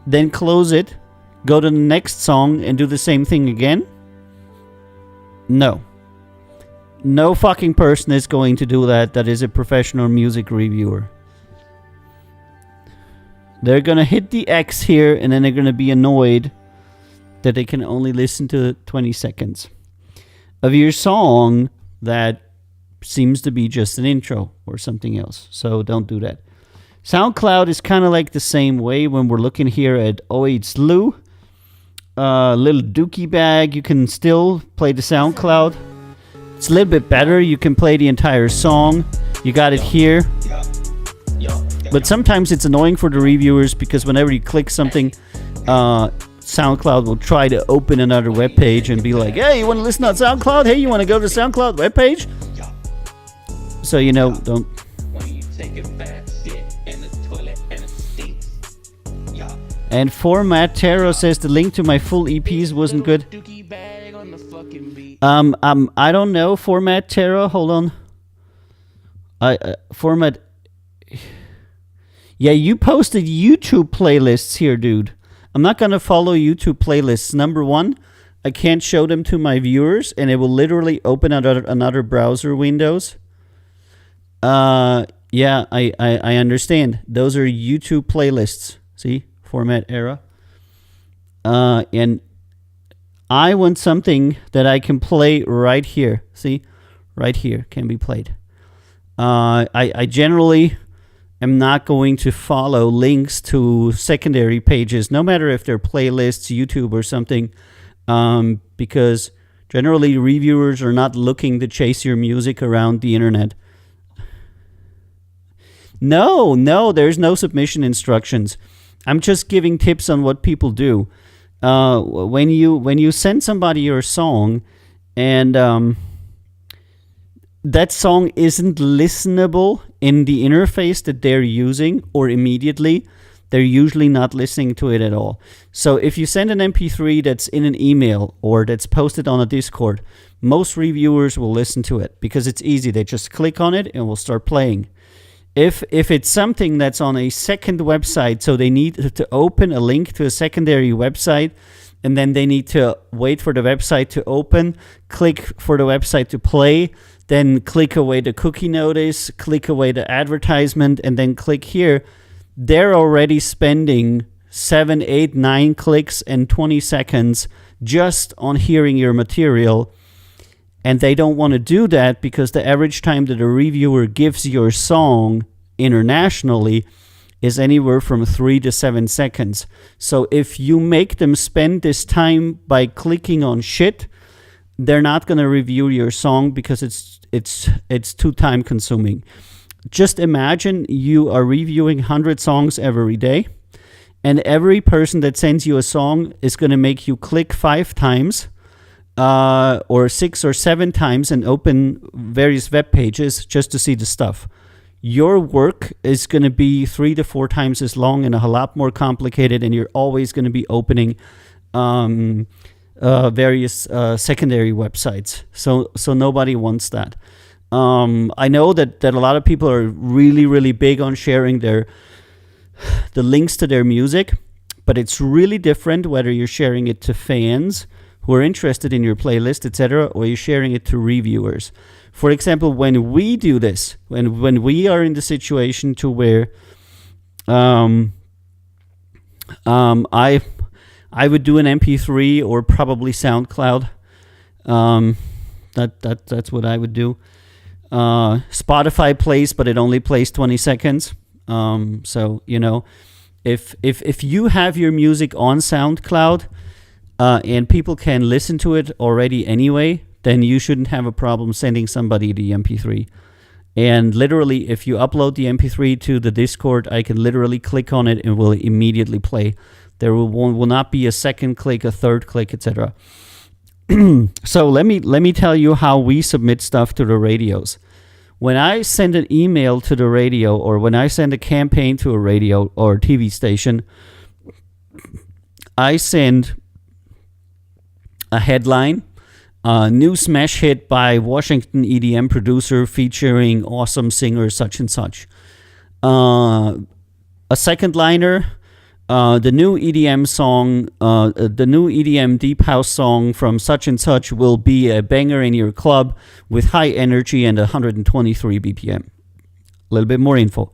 Then close it, go to the next song and do the same thing again? No. No fucking person is going to do that is a professional music reviewer. They're going to hit the X here and then they're going to be annoyed that they can only listen to 20 seconds of your song that seems to be just an intro or something else. So don't do that. SoundCloud is kind of like the same way when we're looking here at OH Lou. Little Dookie Bag, you can still play the SoundCloud. It's a little bit better. You can play the entire song. You got it here. But sometimes it's annoying for the reviewers because whenever you click something, SoundCloud will try to open another web page and be like, hey, you want to listen on SoundCloud? Hey, you want to go to the SoundCloud web page? So, don't. And Format Tarot says the link to my full EPs wasn't good. I don't know, Format Tarot. Hold on. Format. Yeah, you posted YouTube playlists here, dude. I'm not gonna follow YouTube playlists. Number one, I can't show them to my viewers, and it will literally open another browser windows. Yeah, I understand. Those are YouTube playlists. See? Format Era. And I want something that I can play right here. See? Right here can be played. I generally am not going to follow links to secondary pages, no matter if they're playlists, YouTube, or something, because generally reviewers are not looking to chase your music around the internet. No, there's no submission instructions. I'm just giving tips on what people do. When you send somebody your song and that song isn't listenable in the interface that they're using or immediately, they're usually not listening to it at all. So if you send an MP3 that's in an email or that's posted on a Discord, most reviewers will listen to it because it's easy. They just click on it and will start playing. If it's something that's on a second website, so they need to open a link to a secondary website, and then they need to wait for the website to open, click for the website to play, then click away the cookie notice, click away the advertisement, and then click here, they're already spending 7, 8, 9 clicks and 20 seconds just on hearing your material. And they don't want to do that because the average time that a reviewer gives your song internationally is anywhere from 3 to 7 seconds. So if you make them spend this time by clicking on shit, they're not going to review your song because it's too time consuming. Just imagine you are reviewing 100 songs every day, and every person that sends you a song is going to make you click 5 times. Or 6 or 7 times and open various web pages just to see the stuff. Your work is going to be 3 to 4 times as long and a lot more complicated, and you're always going to be opening various secondary websites. So nobody wants that. I know that a lot of people are really, really big on sharing the links to their music, but it's really different whether you're sharing it to fans who are interested in your playlist, etc., or you're sharing it to reviewers. For example, when we do this, when we are in the situation to where I would do an MP3 or probably SoundCloud. That's what I would do. Spotify plays, but it only plays 20 seconds. So if you have your music on SoundCloud, and people can listen to it already anyway, then you shouldn't have a problem sending somebody the MP3. And literally, if you upload the MP3 to the Discord, I can literally click on it and will immediately play. There will not be a second click, a third click, etc. So let me tell you how we submit stuff to the radios. When I send an email to the radio, or when I send a campaign to a radio or TV station, I send a headline, new smash hit by Washington EDM producer featuring awesome singer such and such. A second liner, the new EDM song, the new EDM deep house song from such and such will be a banger in your club with high energy and 123 BPM. A little bit more info.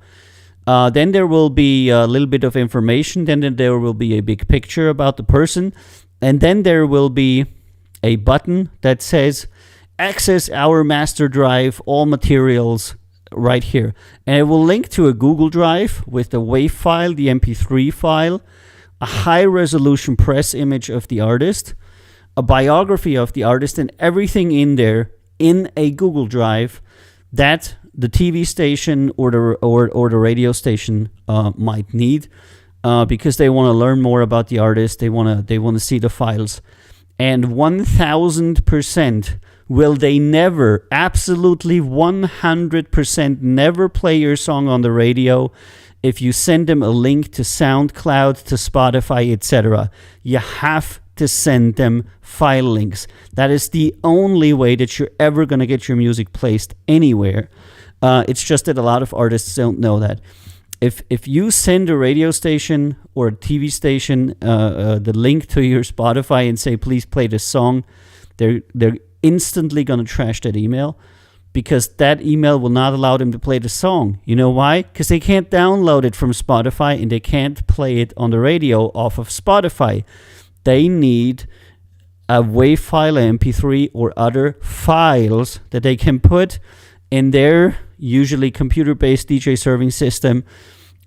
Then there will be a little bit of information. Then there will be a big picture about the person. And then there will be a button that says access our master drive, all materials right here. And it will link to a Google Drive with the WAV file, the MP3 file, a high resolution press image of the artist, a biography of the artist, and everything in there in a Google Drive that the TV station or the radio station might need, because they want to learn more about the artist. They want to see the files, and 1000% will they never, absolutely 100% never play your song on the radio if you send them a link to SoundCloud, to Spotify, etc. You have to send them file links. That is the only way that you're ever going to get your music placed anywhere. It's just that a lot of artists don't know that. If you send a radio station or a TV station the link to your Spotify and say, please play this song, they're instantly going to trash that email, because that email will not allow them to play the song. You know why? Because they can't download it from Spotify and they can't play it on the radio off of Spotify. They need a WAV file, an MP3, or other files that they can put in their usually computer-based DJ serving system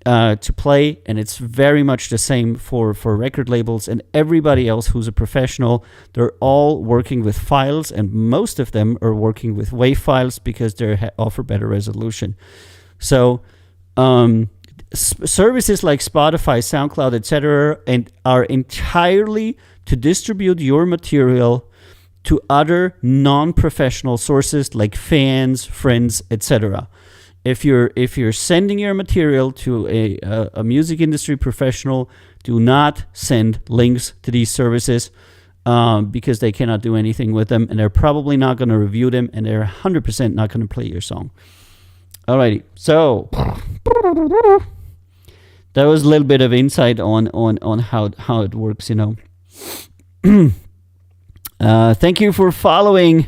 to play. And it's very much the same for record labels and everybody else who's a professional. They're all working with files, and most of them are working with WAV files because they offer better resolution. So services like Spotify, SoundCloud, etc., and are entirely to distribute your material to other non-professional sources like fans, friends, etc. If you're sending your material to a music industry professional, do not send links to these services because they cannot do anything with them, and they're probably not going to review them, and they're 100% not going to play your song. Alrighty, so that was a little bit of insight on how it works, you know. Thank you for following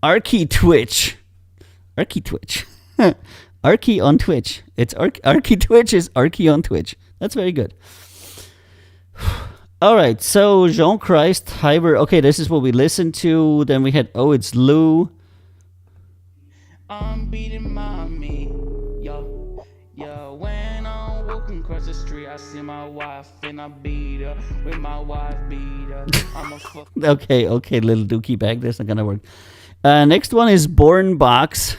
Arky Twitch. Arky on Twitch. It's Arky Twitch is Arky on Twitch. That's very good. All right, so Jean Christ Hyber. Okay, this is what we listened to. Then we had Oh It's Lou. I'm beating mommy, yo, when I'm walking across the street, I see my wife and I beat her with my wife beater. I'm a fuck. Okay, little dookie bag. That's not gonna work. Next one is Born Box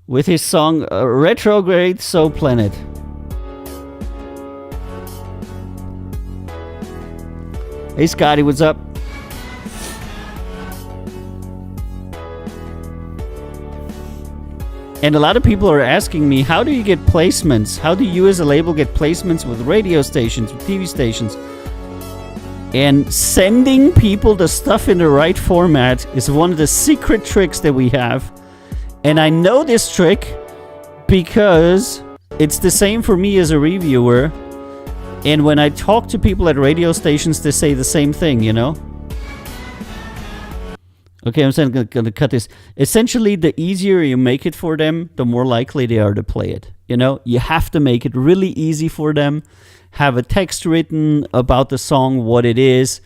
with his song Retrograde Soul Planet. Hey Scotty, what's up? And a lot of people are asking me, how do you get placements? How do you as a label get placements with radio stations, with TV stations? And sending people the stuff in the right format is one of the secret tricks that we have. And I know this trick because it's the same for me as a reviewer. And when I talk to people at radio stations, they say the same thing, you know? Okay, I'm going to cut this. Essentially, the easier you make it for them, the more likely they are to play it. You know, you have to make it really easy for them. Have a text written about the song, what it is,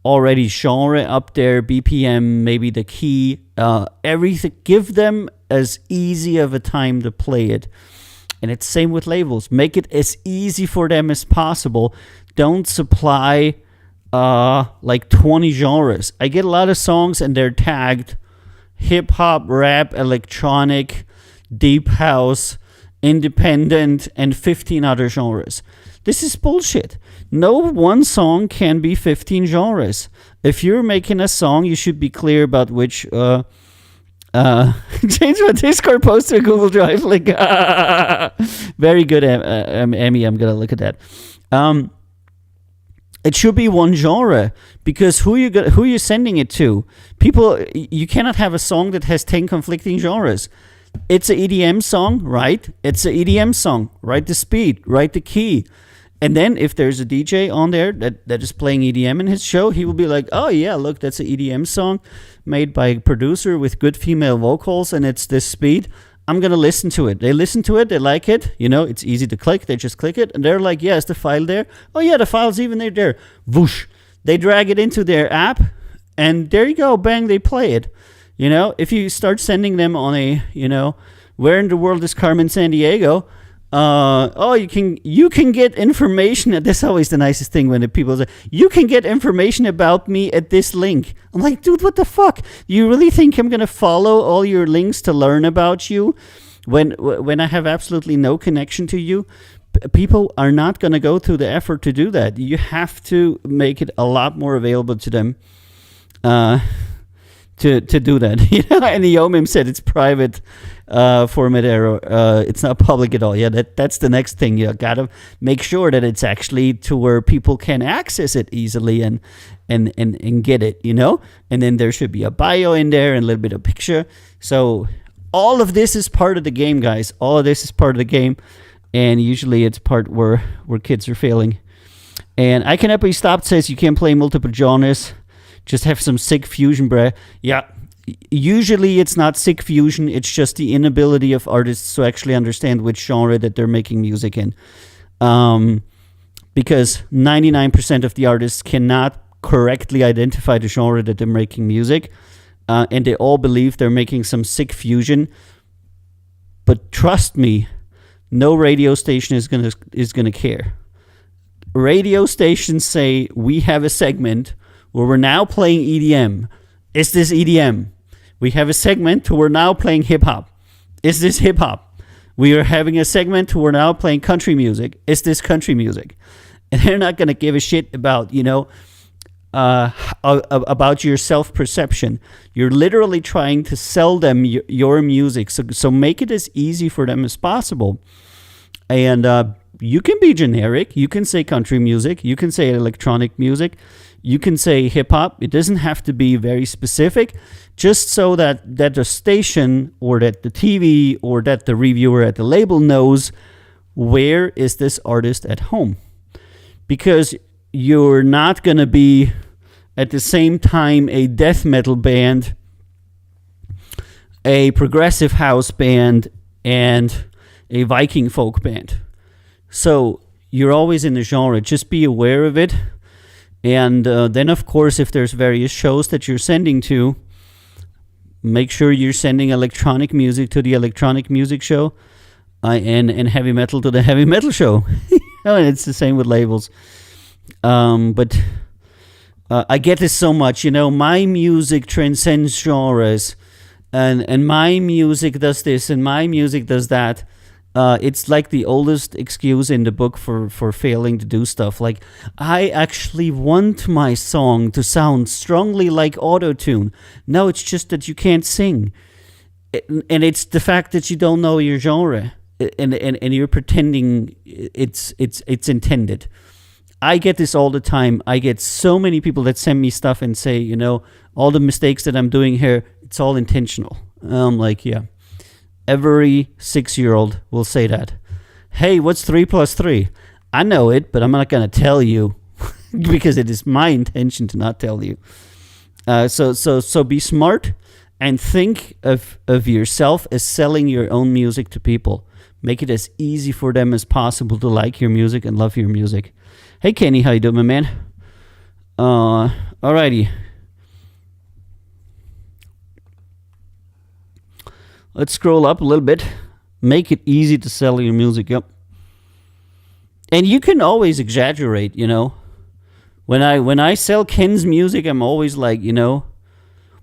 already genre up there, BPM, maybe the key, everything. Give them as easy of a time to play it. And it's same with labels. Make it as easy for them as possible. Don't supply like 20 genres. I get a lot of songs and they're tagged hip hop, rap, electronic, deep house, independent, and 15 other genres. This is bullshit. No one song can be 15 genres. If you're making a song, you should be clear about which change my Discord post to a Google Drive link. Very good, Emmy. I'm gonna look at that. It should be one genre, because who you sending it to? People, you cannot have a song that has 10 conflicting genres. It's an EDM song, right? It's an EDM song. Write the speed, write the key. And then if there's a DJ on there that is playing EDM in his show, he will be like, oh yeah, look, that's an EDM song made by a producer with good female vocals, and it's this speed. I'm going to listen to it. They listen to it. They like it. You know, it's easy to click. They just click it. And they're like, yeah, is the file there? Oh, yeah, the file's even there. Whoosh. They drag it into their app, and there you go, bang, they play it. You know, if you start sending them on a, you know, where in the world is Carmen Sandiego? You can get information. That's always the nicest thing when the people say, you can get information about me at this link. I'm like, dude, what the fuck? You really think I'm gonna follow all your links to learn about you when I have absolutely no connection to you? People are not gonna go through the effort to do that. You have to make it a lot more available to them. To do that, you know, and the Yomim said it's private format error. It's not public at all. Yeah, that's the next thing. You gotta make sure that it's actually to where people can access it easily and get it, you know. And then there should be a bio in there and a little bit of picture. So all of this is part of the game, guys. All of this is part of the game, and usually it's part where kids are failing. And I Cannot Be Stopped says you can play multiple genres. Just have some sick fusion, bruh. Yeah, usually it's not sick fusion. It's just the inability of artists to actually understand which genre that they're making music in. Because 99% of the artists cannot correctly identify the genre that they're making music. And they all believe they're making some sick fusion. But trust me, no radio station is gonna care. Radio stations say, we have a segment where we're now playing EDM. Is this EDM? We have a segment where we're now playing hip-hop. Is this hip-hop? We are having a segment where we're now playing country music. Is this country music? And they're not going to give a shit about, you know, about your self-perception. You're literally trying to sell them your music. So make it as easy for them as possible. And you can be generic. You can say country music. You can say electronic music. You can say hip-hop. It doesn't have to be very specific, just so that the station or that the TV or that the reviewer at the label knows where is this artist at home. Because you're not going to be at the same time a death metal band, a progressive house band, and a Viking folk band. So you're always in the genre. Just be aware of it. And then, of course, if there's various shows that you're sending to, make sure you're sending electronic music to the electronic music show and heavy metal to the heavy metal show. And it's the same with labels. But I get this so much. You know, my music transcends genres. And my music does this and my music does that. It's like the oldest excuse in the book for failing to do stuff. Like, I actually want my song to sound strongly like auto-tune. No, it's just that you can't sing. And it's the fact that you don't know your genre. And you're pretending it's intended. I get this all the time. I get so many people that send me stuff and say, you know, all the mistakes that I'm doing here, it's all intentional. I'm like, yeah. Every 6-year-old will say that. Hey, what's 3 plus 3? I know it, but I'm not going to tell you because it is my intention to not tell you. So be smart and think of yourself as selling your own music to people. Make it as easy for them as possible to like your music and love your music. Hey, Kenny, how you doing, my man? Alrighty. Let's scroll up a little bit. Make it easy to sell your music. Yep. And you can always exaggerate, you know. When I sell Ken's music, I'm always like, you know,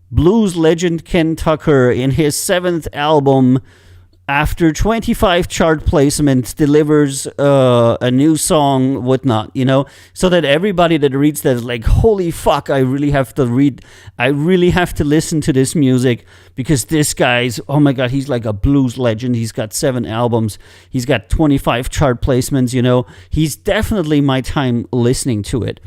blues legend Ken Tucker in his 7th album, after 25 chart placements, delivers a new song, whatnot, you know, so that everybody that reads that is like, holy fuck, I really have to listen to this music because this guy's, oh my God, he's like a blues legend. He's got 7 albums. He's got 25 chart placements, you know. He's definitely my time listening to it.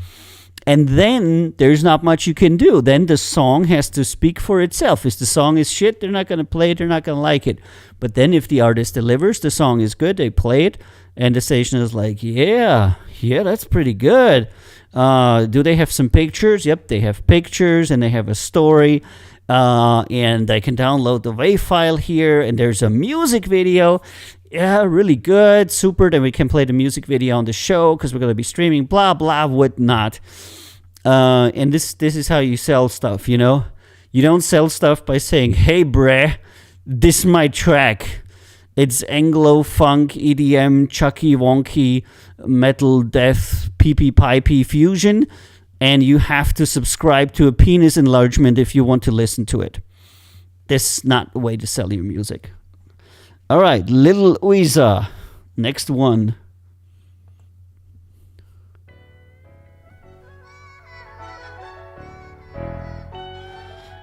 And then there's not much you can do. Then the song has to speak for itself. If the song is shit, they're not going to play it. They're not going to like it. But then if the artist delivers, the song is good, they play it, and the station is like, yeah, that's pretty good. Do they have some pictures? Yep, they have pictures, and they have a story. And I can download the WAV file here, and there's a music video. Yeah, really good, super. Then we can play the music video on the show because we're going to be streaming, blah, blah, whatnot. And this is how you sell stuff, you know? You don't sell stuff by saying, hey, bruh, this is my track. It's Anglo funk, EDM, chucky wonky, metal, death, pipey fusion, and you have to subscribe to a penis enlargement if you want to listen to it. This is not the way to sell your music. All right, Little Uiza, next one.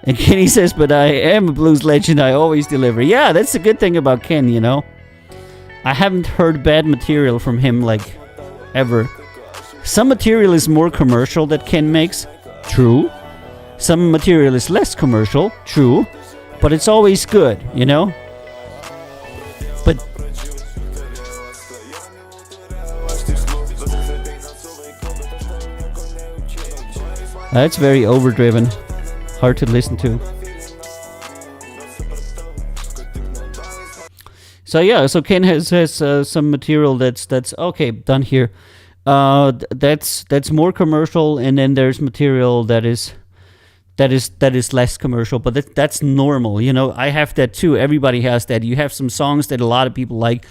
And Kenny says, but I am a blues legend, I always deliver. Yeah, that's the good thing about Ken, you know. I haven't heard bad material from him, like, ever. Some material is more commercial that Ken makes. True. Some material is less commercial. True. But it's always good, you know. But that's very overdriven. Hard to listen to. So yeah, so Ken has some material that's okay, done here. That's more commercial, and then there's material that is less commercial, but that's normal. You know, I have that too. Everybody has that. You have some songs that a lot of people like.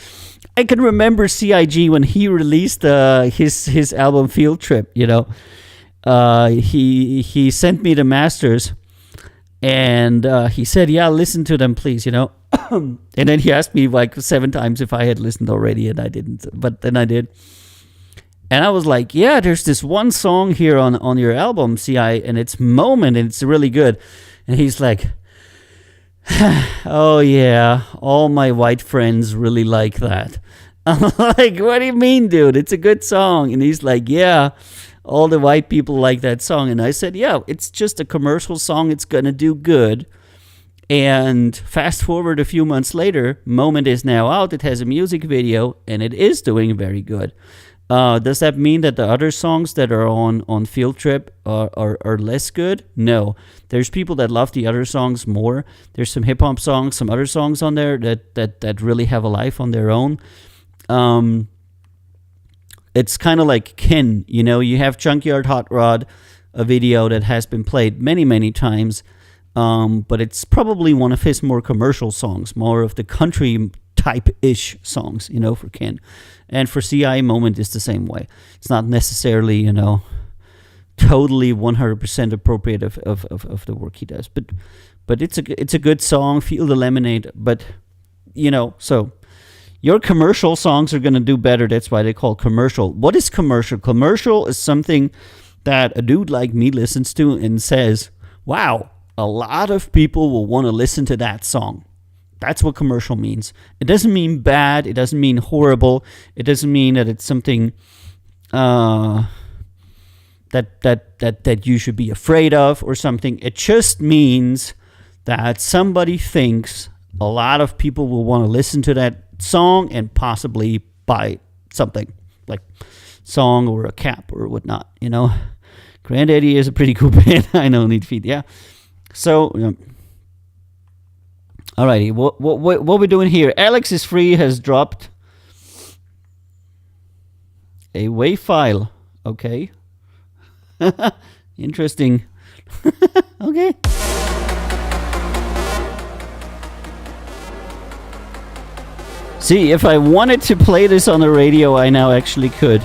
I can remember CIG when he released his album Field Trip. You know, he sent me the masters. And he said, yeah, listen to them, please, you know. And then he asked me like 7 times if I had listened already, and I didn't. But then I did. And I was like, yeah, there's this one song here on your album, CI, and it's Moment, and it's really good. And he's like, oh, yeah, all my white friends really like that. I'm like, what do you mean, dude? It's a good song. And he's like, yeah. All the white people like that song. And I said, yeah, it's just a commercial song. It's going to do good. And fast forward a few months later, Moment is now out. It has a music video, and it is doing very good. Does that mean that the other songs that are on Field Trip are less good? No. There's people that love the other songs more. There's some hip-hop songs, some other songs on there that really have a life on their own. It's kind of like Ken, you know, you have Junkyard Hot Rod, a video that has been played many, many times, but it's probably one of his more commercial songs, more of the country type-ish songs, you know, for Ken. And for CI, Moment is the same way. It's not necessarily, you know, totally 100% appropriate of the work he does, but it's a good song, Feel the Lemonade, but, you know, so... Your commercial songs are going to do better. That's why they call commercial. What is commercial? Commercial is something that a dude like me listens to and says, wow, a lot of people will want to listen to that song. That's what commercial means. It doesn't mean bad. It doesn't mean horrible. It doesn't mean that it's something that you should be afraid of or something. It just means that somebody thinks a lot of people will want to listen to that song and possibly buy something like song or a cap or whatnot, you know. Granddaddy is a pretty cool band. I know, Need Feet, yeah. So, alrighty, what we're doing here? Alex is Free has dropped a WAV file. Okay, interesting. Okay. See, if I wanted to play this on the radio, I now actually could.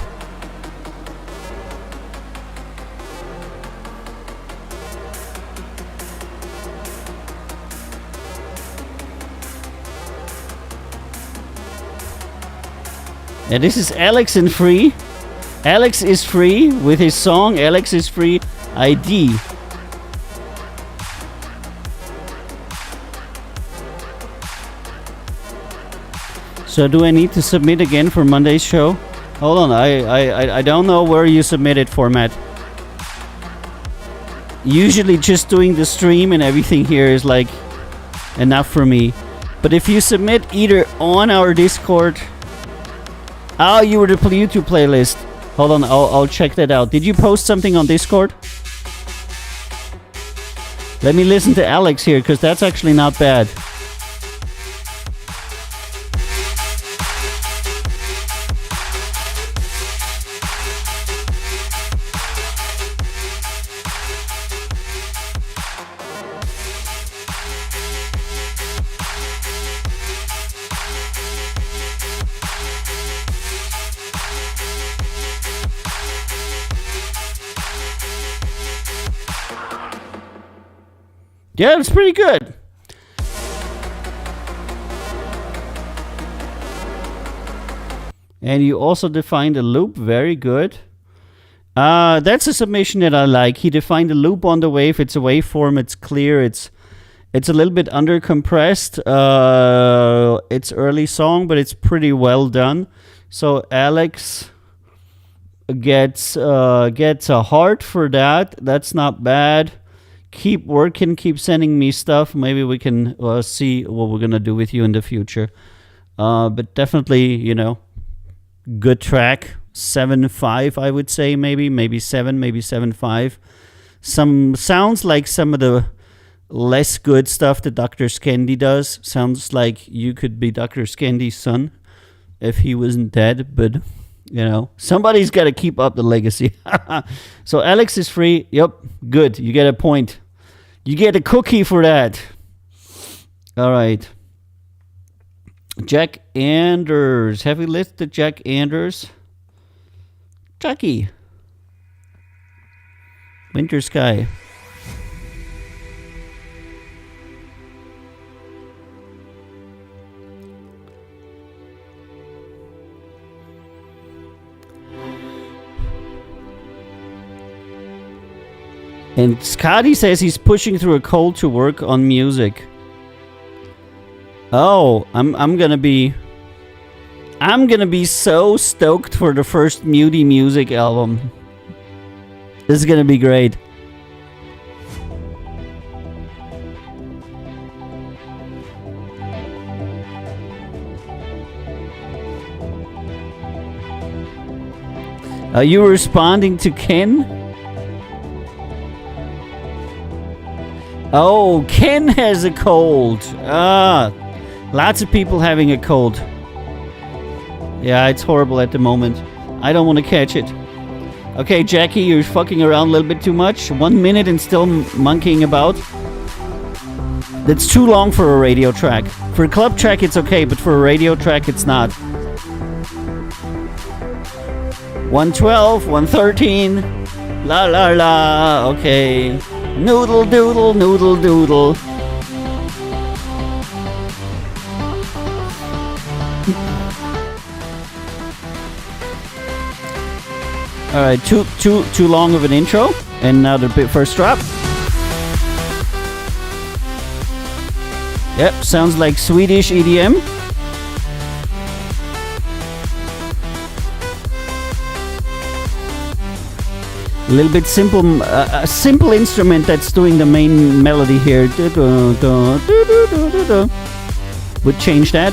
And this is Alex and Free. Alex is Free with his song Alex is Free ID. So do I need to submit again for Monday's show? Hold on, I don't know where you submit it for, Matt. Usually just doing the stream and everything here is like enough for me. But if you submit either on our Discord... Oh, you were the YouTube playlist. Hold on, I'll check that out. Did you post something on Discord? Let me listen to Alex here, because that's actually not bad. Yeah, it's pretty good. And you also defined a loop. Very good. That's a submission that I like. He defined a loop on the wave. It's a waveform. It's clear. It's a little bit under compressed. It's early song, but it's pretty well done. So Alex gets a heart for that. That's not bad. Keep working. Keep sending me stuff. Maybe we can see what we're gonna do with you in the future. But definitely, good track. 7.5, I would say, maybe 7, maybe 7.5. Some sounds like some of the less good stuff that Dr. Skendi does. Sounds like you could be Dr. Skendi's son if he wasn't dead, but somebody's got to keep up the legacy. So Alex is free. Yep, good. You get a point. You get a cookie for that. All right. Jack Anders. Have we listed Jack Anders? Jackie. Winter Sky. And Scotty says he's pushing through a cold to work on music. Oh, I'm gonna be so stoked for the first Muty Music album. This is gonna be great. Are you responding to Ken? Oh, Ken has a cold. Lots of people having a cold. Yeah, it's horrible at the moment. I don't want to catch it. Okay, Jackie, you're fucking around a little bit too much. 1 minute and still monkeying about. That's too long for a radio track. For a club track, it's okay, but for a radio track, it's not. 112, 113. La la la. Okay. Noodle doodle, noodle doodle. All right, too long of an intro, and now the first drop. Yep, sounds like Swedish EDM. A little bit simple, a simple instrument that's doing the main melody here. Would change that.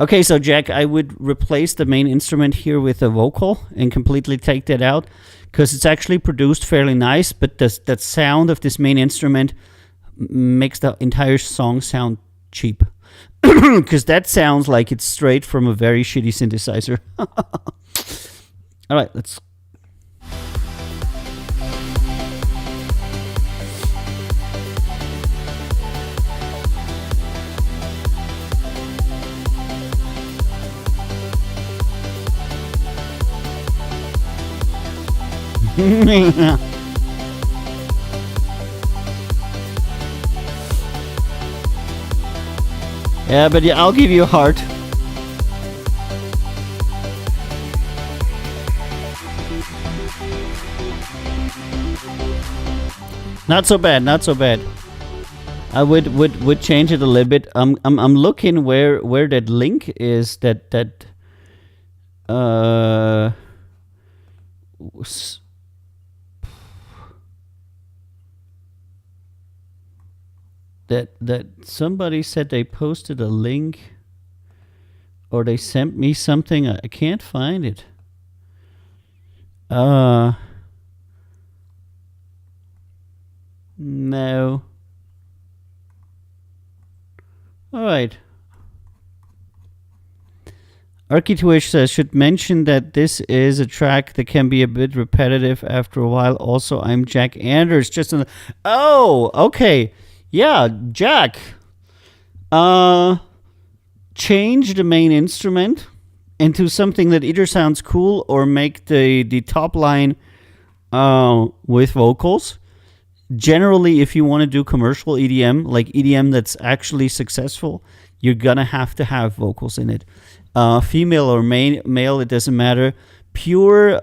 Okay, so Jack, I would replace the main instrument here with a vocal and completely take that out, because it's actually produced fairly nice, but that sound of this main instrument makes the entire song sound cheap. Because that sounds like it's straight from a very shitty synthesizer. All right, let's... Yeah, but yeah, I'll give you a heart. Not so bad, not so bad. I would change it a little bit. I'm looking where that link is that somebody said they posted a link or they sent me something. I can't find it. No. All right. Architwish says, should mention that this is a track that can be a bit repetitive after a while. Also, I'm Jack Anders. Oh, okay. Yeah, Jack. change the main instrument into something that either sounds cool or make the top line with vocals. Generally, if you want to do commercial EDM, like EDM that's actually successful, you're gonna have to have vocals in it. Female or male, it doesn't matter. Pure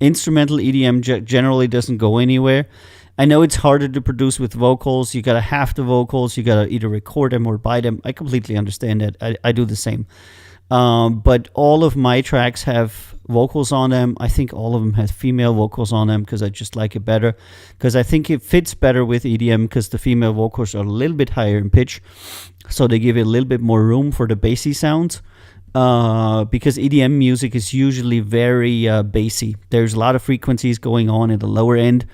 instrumental EDM generally doesn't go anywhere. I know it's harder to produce with vocals. You gotta have the vocals. You gotta either record them or buy them. I completely understand that. I do the same. But all of my tracks have vocals on them. I think all of them have female vocals on them because I just like it better. Because I think it fits better with EDM because the female vocals are a little bit higher in pitch. So they give it a little bit more room for the bassy sounds. Because EDM music is usually very bassy. There's a lot of frequencies going on in the lower end.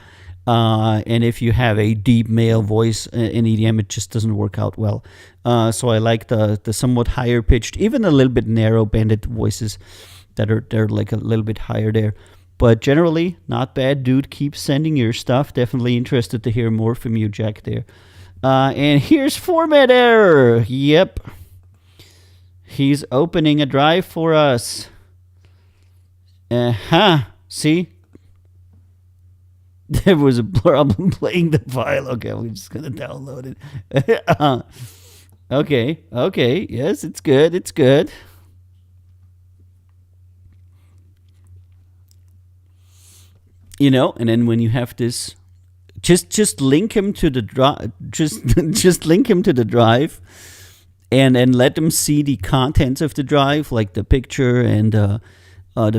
And if you have a deep male voice in EDM, it just doesn't work out well. So I like the somewhat higher pitched, even a little bit narrow banded voices they're like a little bit higher there. But generally, not bad, dude. Keep sending your stuff. Definitely interested to hear more from you, Jack, there. And here's format error. Yep. He's opening a drive for us. See? There was a problem playing the file. Okay, we're just going to download it. Okay. Yes, it's good. You know, and then when you have this, just link him to the drive. Just link him to the drive, and let them see the contents of the drive, like the picture and the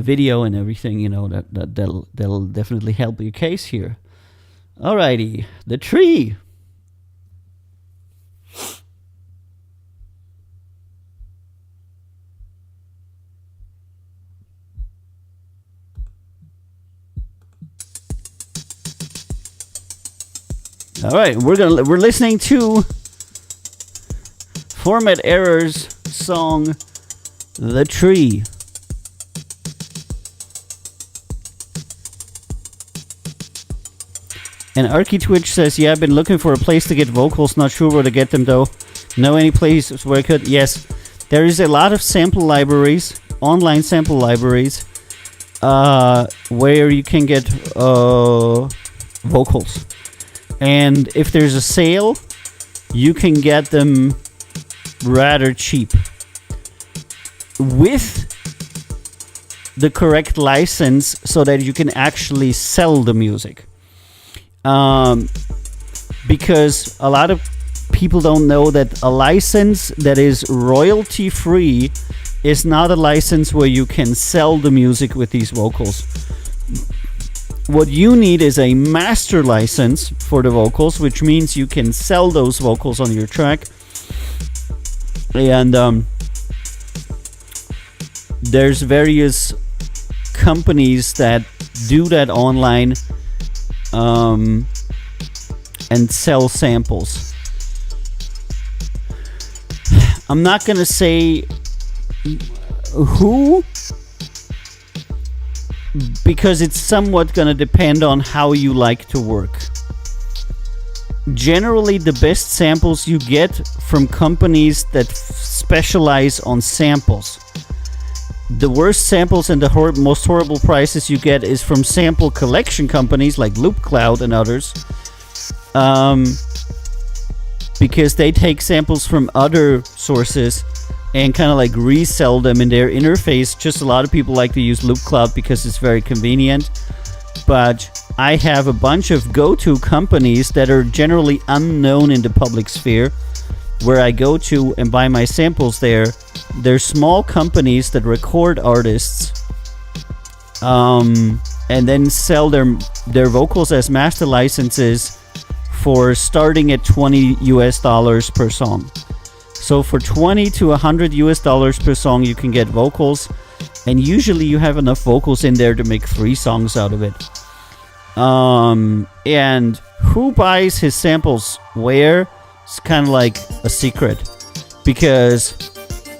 video and everything. You know that'll definitely help your case here. Alrighty, the tree. All right, we're listening to Format Error's song, "The Tree." And ArchiTwitch says, "Yeah, I've been looking for a place to get vocals. Not sure where to get them though. Know any place where I could?" Yes, there is a lot of sample libraries, online sample libraries, where you can get vocals. And if there's a sale, you can get them rather cheap. With the correct license so that you can actually sell the music. Because a lot of people don't know that a license that is royalty free is not a license where you can sell the music with these vocals. What you need is a master license for the vocals, which means you can sell those vocals on your track. And there's various companies that do that online and sell samples. I'm not gonna say who, because it's somewhat gonna depend on how you like to work. Generally, the best samples you get from companies that specialize on samples. The worst samples and the most horrible prices you get is from sample collection companies like LoopCloud and others, because they take samples from other sources and kind of like resell them in their interface. Just a lot of people like to use LoopCloud because it's very convenient. But I have a bunch of go-to companies that are generally unknown in the public sphere, where I go to and buy my samples there. They're small companies that record artists and then sell their vocals as master licenses for starting at $20 per song. So for $20 to $100 per song, you can get vocals, and usually you have enough vocals in there to make 3 songs out of it. And who buys his samples where? It's kind of like a secret, because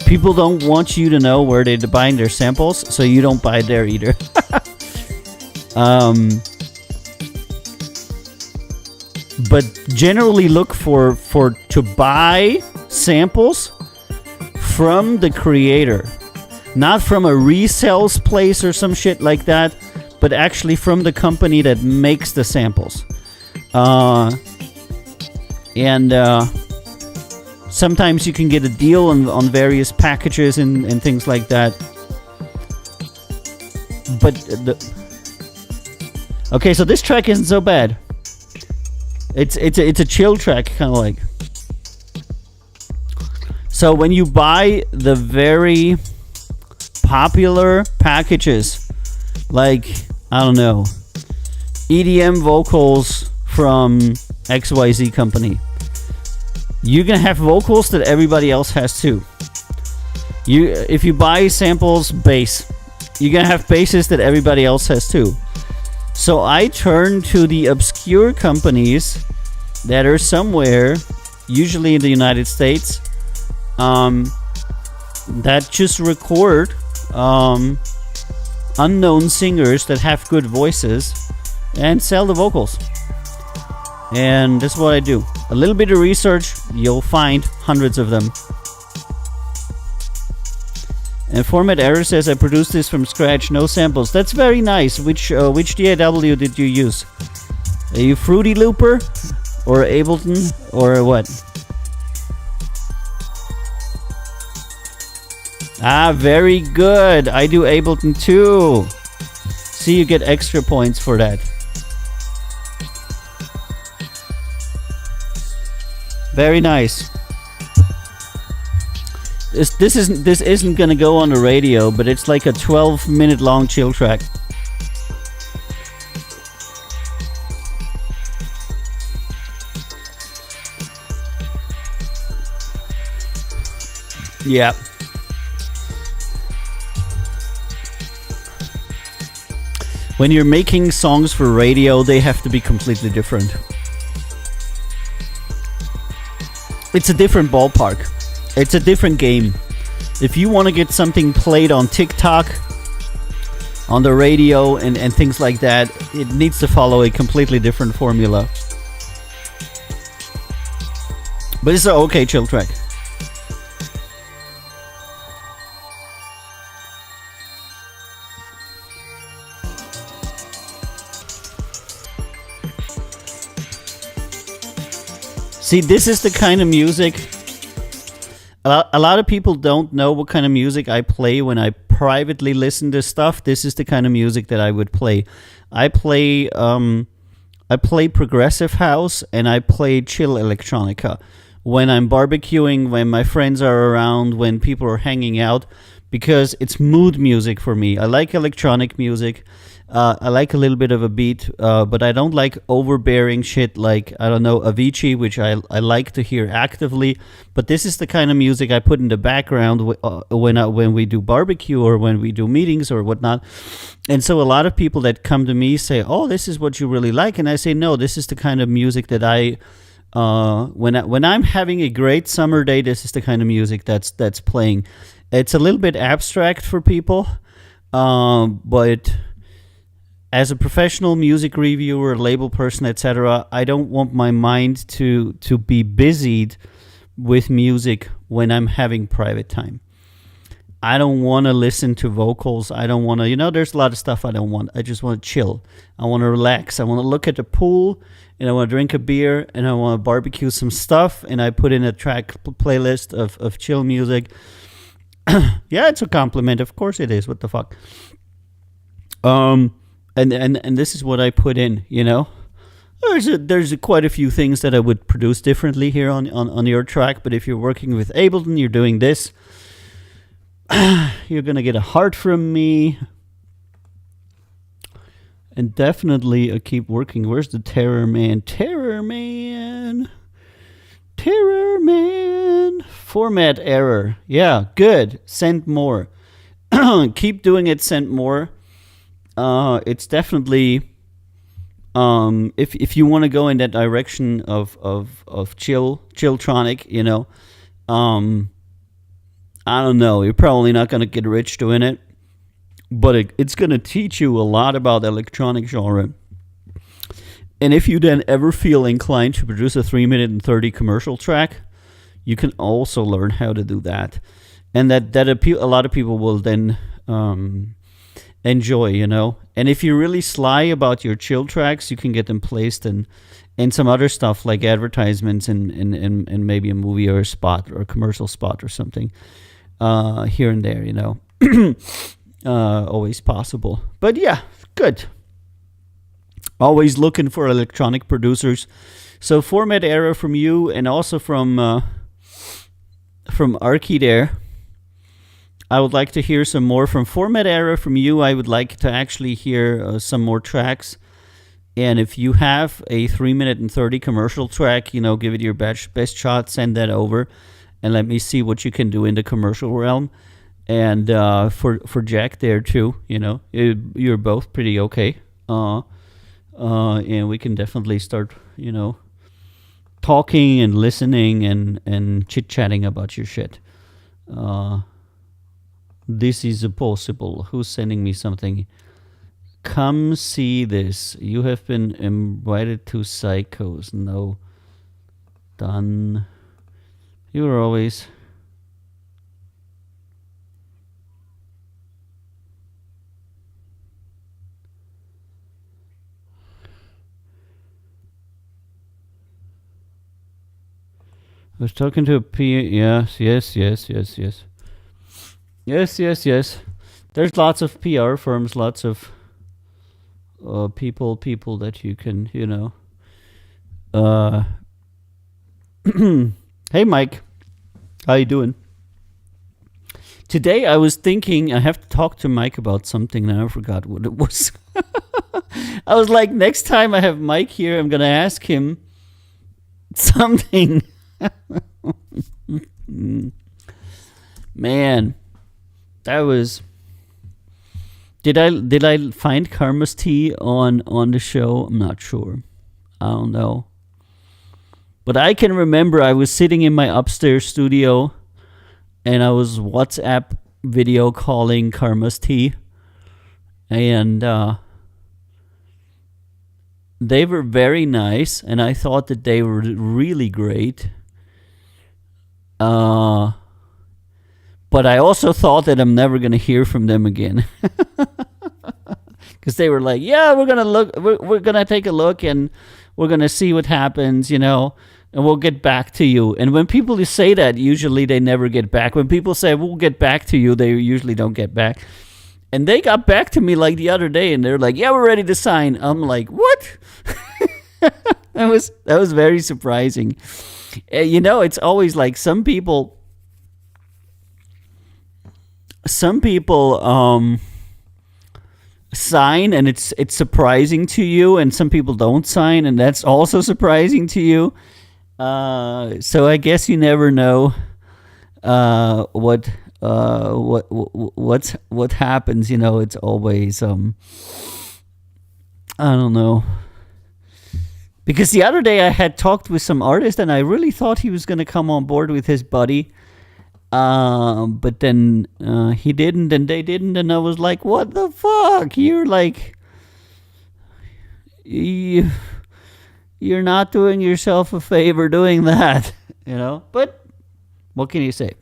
people don't want you to know where they're buying their samples, so you don't buy there either. But generally look for to buy samples from the creator, not from a resales place or some shit like that, but actually from the company that makes the samples. And sometimes you can get a deal on various packages and things like that. But okay, so this track isn't so bad. It's a chill track, kind of like. So when you buy the very popular packages, like, I don't know, EDM vocals from XYZ company, you're gonna have vocals that everybody else has too. If you buy samples bass, you're gonna have basses that everybody else has too. So I turn to the obscure companies that are somewhere, usually in the United States, that just record unknown singers that have good voices and sell the vocals. And that's what I do. A little bit of research, you'll find hundreds of them. And Format Error says, I produced this from scratch, no samples. That's very nice. Which DAW did you use? Are you Fruity Looper? Or Ableton? Or what? Ah, very good. I do Ableton too. See, you get extra points for that. Very nice. This isn't gonna go on the radio, but it's like a 12-minute long chill track. Yeah. When you're making songs for radio, they have to be completely different. It's a different ballpark. It's a different game. If you want to get something played on TikTok, on the radio, and things like that, it needs to follow a completely different formula. But it's an okay chill track. See, this is the kind of music... A lot of people don't know what kind of music I play when I privately listen to stuff. This is the kind of music that I would play. I play progressive house and I play chill electronica. When I'm barbecuing, when my friends are around, when people are hanging out, because it's mood music for me. I like electronic music. I like a little bit of a beat, but I don't like overbearing shit like, I don't know, Avicii, which I like to hear actively. But this is the kind of music I put in the background when we do barbecue or when we do meetings or whatnot. And so a lot of people that come to me say, oh, this is what you really like. And I say, no, this is the kind of music that when I'm having a great summer day, this is the kind of music that's playing. It's a little bit abstract for people, but... as a professional music reviewer, label person, etc., I don't want my mind to be busied with music when I'm having private time. I don't want to listen to vocals. I don't want to, there's a lot of stuff I don't want. I just want to chill. I want to relax. I want to look at the pool, and I want to drink a beer, and I want to barbecue some stuff, and I put in a track playlist of chill music. Yeah, it's a compliment. Of course it is. What the fuck? And this is what I put in, There's quite a few things that I would produce differently here on your track, but if you're working with Ableton, you're doing this. You're gonna get a heart from me. And definitely keep working. Where's the Terror Man? Terror Man! Terror Man! Format error. Yeah, good. Send more. Keep doing it, send more. It's definitely if you want to go in that direction of chilltronic, I don't know, you're probably not going to get rich doing it, but it's going to teach you a lot about the electronic genre. And if you then ever feel inclined to produce a 3 minute and 30 commercial track, you can also learn how to do that. and that a lot of people will then enjoy, you know. And if you're really sly about your chill tracks, you can get them placed in some other stuff like advertisements in maybe a movie or a spot or a commercial spot or something here and there, you know. Always possible. But yeah, good. Always looking for electronic producers. So Format Error from you, and also from Arky there. I would like to hear some more from Format Error from you. I would like to actually hear some more tracks. And if you have a 3-minute and 30 commercial track, you know, give it your best shot. Send that over, and let me see what you can do in the commercial realm. And for Jack there too, you know, you're both pretty okay. And we can definitely start, you know, talking and listening and chit-chatting about your shit. This is possible. Who's sending me something? Come see this. You have been invited to Psychos. No. Done. You were always... I was talking to a P. Yes. Yes. There's lots of PR firms, lots of people that you can, you know. Hey, Mike. How you doing? Today I was thinking I have to talk to Mike about something, and I forgot what it was. I was like, next time I have Mike here, I'm going to ask him something. Man, that was... Did I find Karma's Tea on the show? I'm not sure. I don't know. But I can remember I was sitting in my upstairs studio and I was WhatsApp video calling Karma's Tea. And they were very nice, and I thought that they were really great. But I also thought that I'm never going to hear from them again. Because they were like, yeah, we're going to take a look and we're going to see what happens, you know, and we'll get back to you. And when people say that, usually they never get back. When people say, we'll get back to you, they usually don't get back. And they got back to me like the other day, and they're like, yeah, we're ready to sign. I'm like, what? That was very surprising. You know, it's always like some people sign and it's surprising to you, and some people don't sign, and that's also surprising to you. So I guess you never know what happens. You know, it's always I don't know. Because the other day I had talked with some artist, and I really thought he was going to come on board with his buddy. But then he didn't, and they didn't, and I was like, what the fuck? You're like... You're not doing yourself a favor doing that, you know? But what can you say?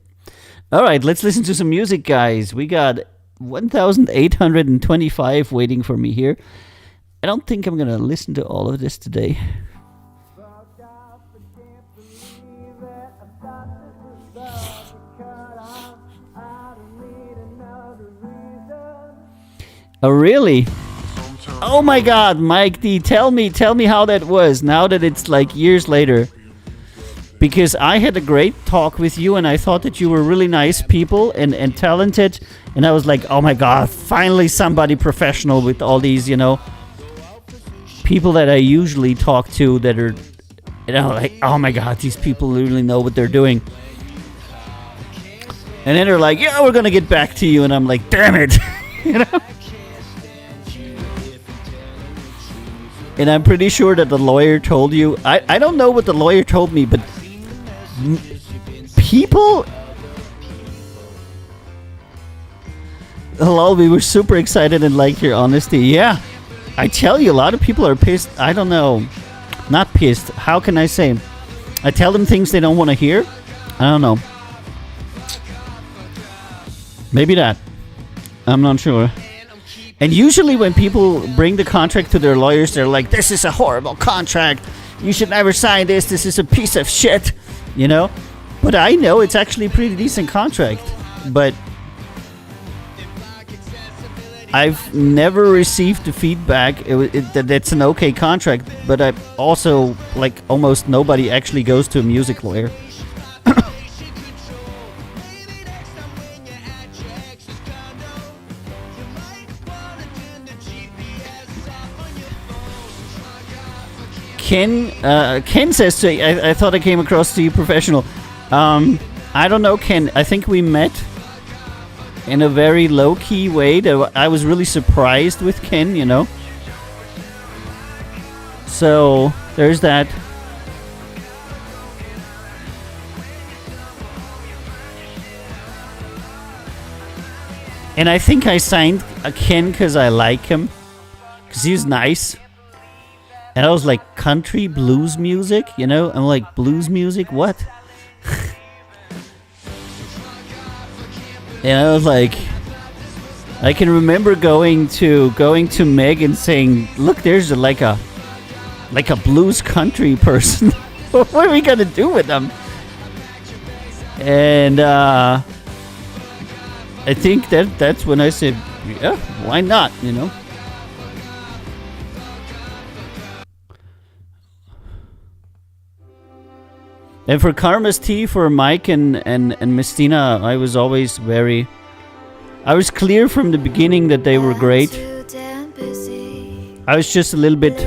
All right, let's listen to some music, guys. We got 1,825 waiting for me here. I don't think I'm going to listen to all of this today. Oh, really? Oh my God, Mike D, tell me how that was, now that it's like years later. Because I had a great talk with you, and I thought that you were really nice people and talented. And I was like, oh my God, finally somebody professional with all these, you know, people that I usually talk to that are, you know, like, oh my God, these people really know what they're doing. And then they're like, yeah, we're going to get back to you. And I'm like, damn it. You know? And I'm pretty sure that the lawyer told you. I don't know what the lawyer told me, but people... Hello, we were super excited and liked your honesty. Yeah, I tell you, a lot of people are pissed. I don't know. Not pissed. How can I say? I tell them things they don't want to hear. I don't know. Maybe that. I'm not sure. And usually when people bring the contract to their lawyers, they're like, this is a horrible contract. You should never sign this. This is a piece of shit. You know? But I know it's actually a pretty decent contract. But I've never received the feedback that it's an okay contract. But I also, like, almost nobody actually goes to a music lawyer. Ken says, I thought I came across to you professional. I don't know, Ken. I think we met in a very low-key way. That I was really surprised with Ken, you know. So, there's that. And I think I signed a Ken because I like him. Because he's nice. And I was like, country blues music? You know? I'm like, blues music? What? And I was like, I can remember going to Meg and saying, look, there's like a blues country person. What are we gonna do with them? And I think that's when I said, yeah, why not, you know? And for Karma's Tea, for Mike and Mistina, I was always I was clear from the beginning that they were great. I was just a little bit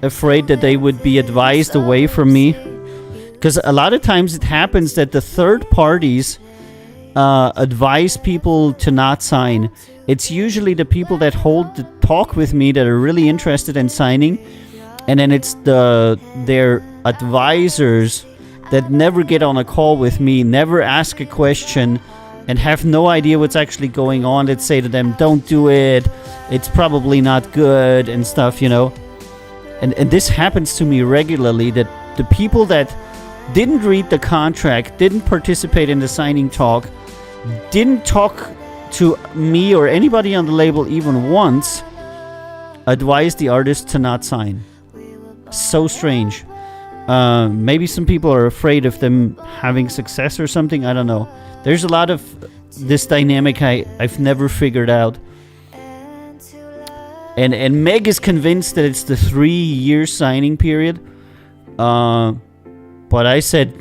afraid that they would be advised away from me. Because a lot of times it happens that the third parties advise people to not sign. It's usually the people that hold the talk with me that are really interested in signing. And then it's their advisors that never get on a call with me, never ask a question, and have no idea what's actually going on, that say to them, don't do it, it's probably not good, and stuff, you know. And this happens to me regularly, that the people that didn't read the contract, didn't participate in the signing talk, didn't talk to me or anybody on the label even once, advise the artist to not sign. So strange. Maybe some people are afraid of them having success or something. I don't know. There's a lot of this dynamic I've never figured out. And Meg is convinced that it's the 3-year signing period. But I said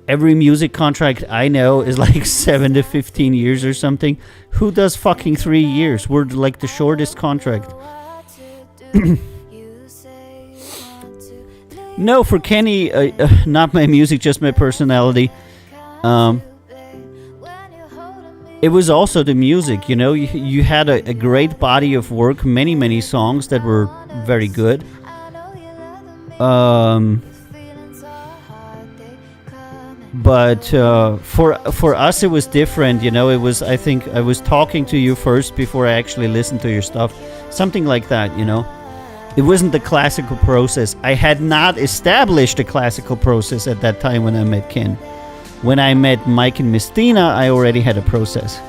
every music contract I know is like 7 to 15 years or something. Who does fucking 3 years? We're like the shortest contract. No, for Kenny, not my music, just my personality. It was also the music, you know. You had a great body of work, many songs that were very good. But for us, it was different, you know. It was, I think, I was talking to you first before I actually listened to your stuff, something like that, you know. It wasn't the classical process. I had not established a classical process at that time when I met Ken. When I met Mike and Mistina, I already had a process.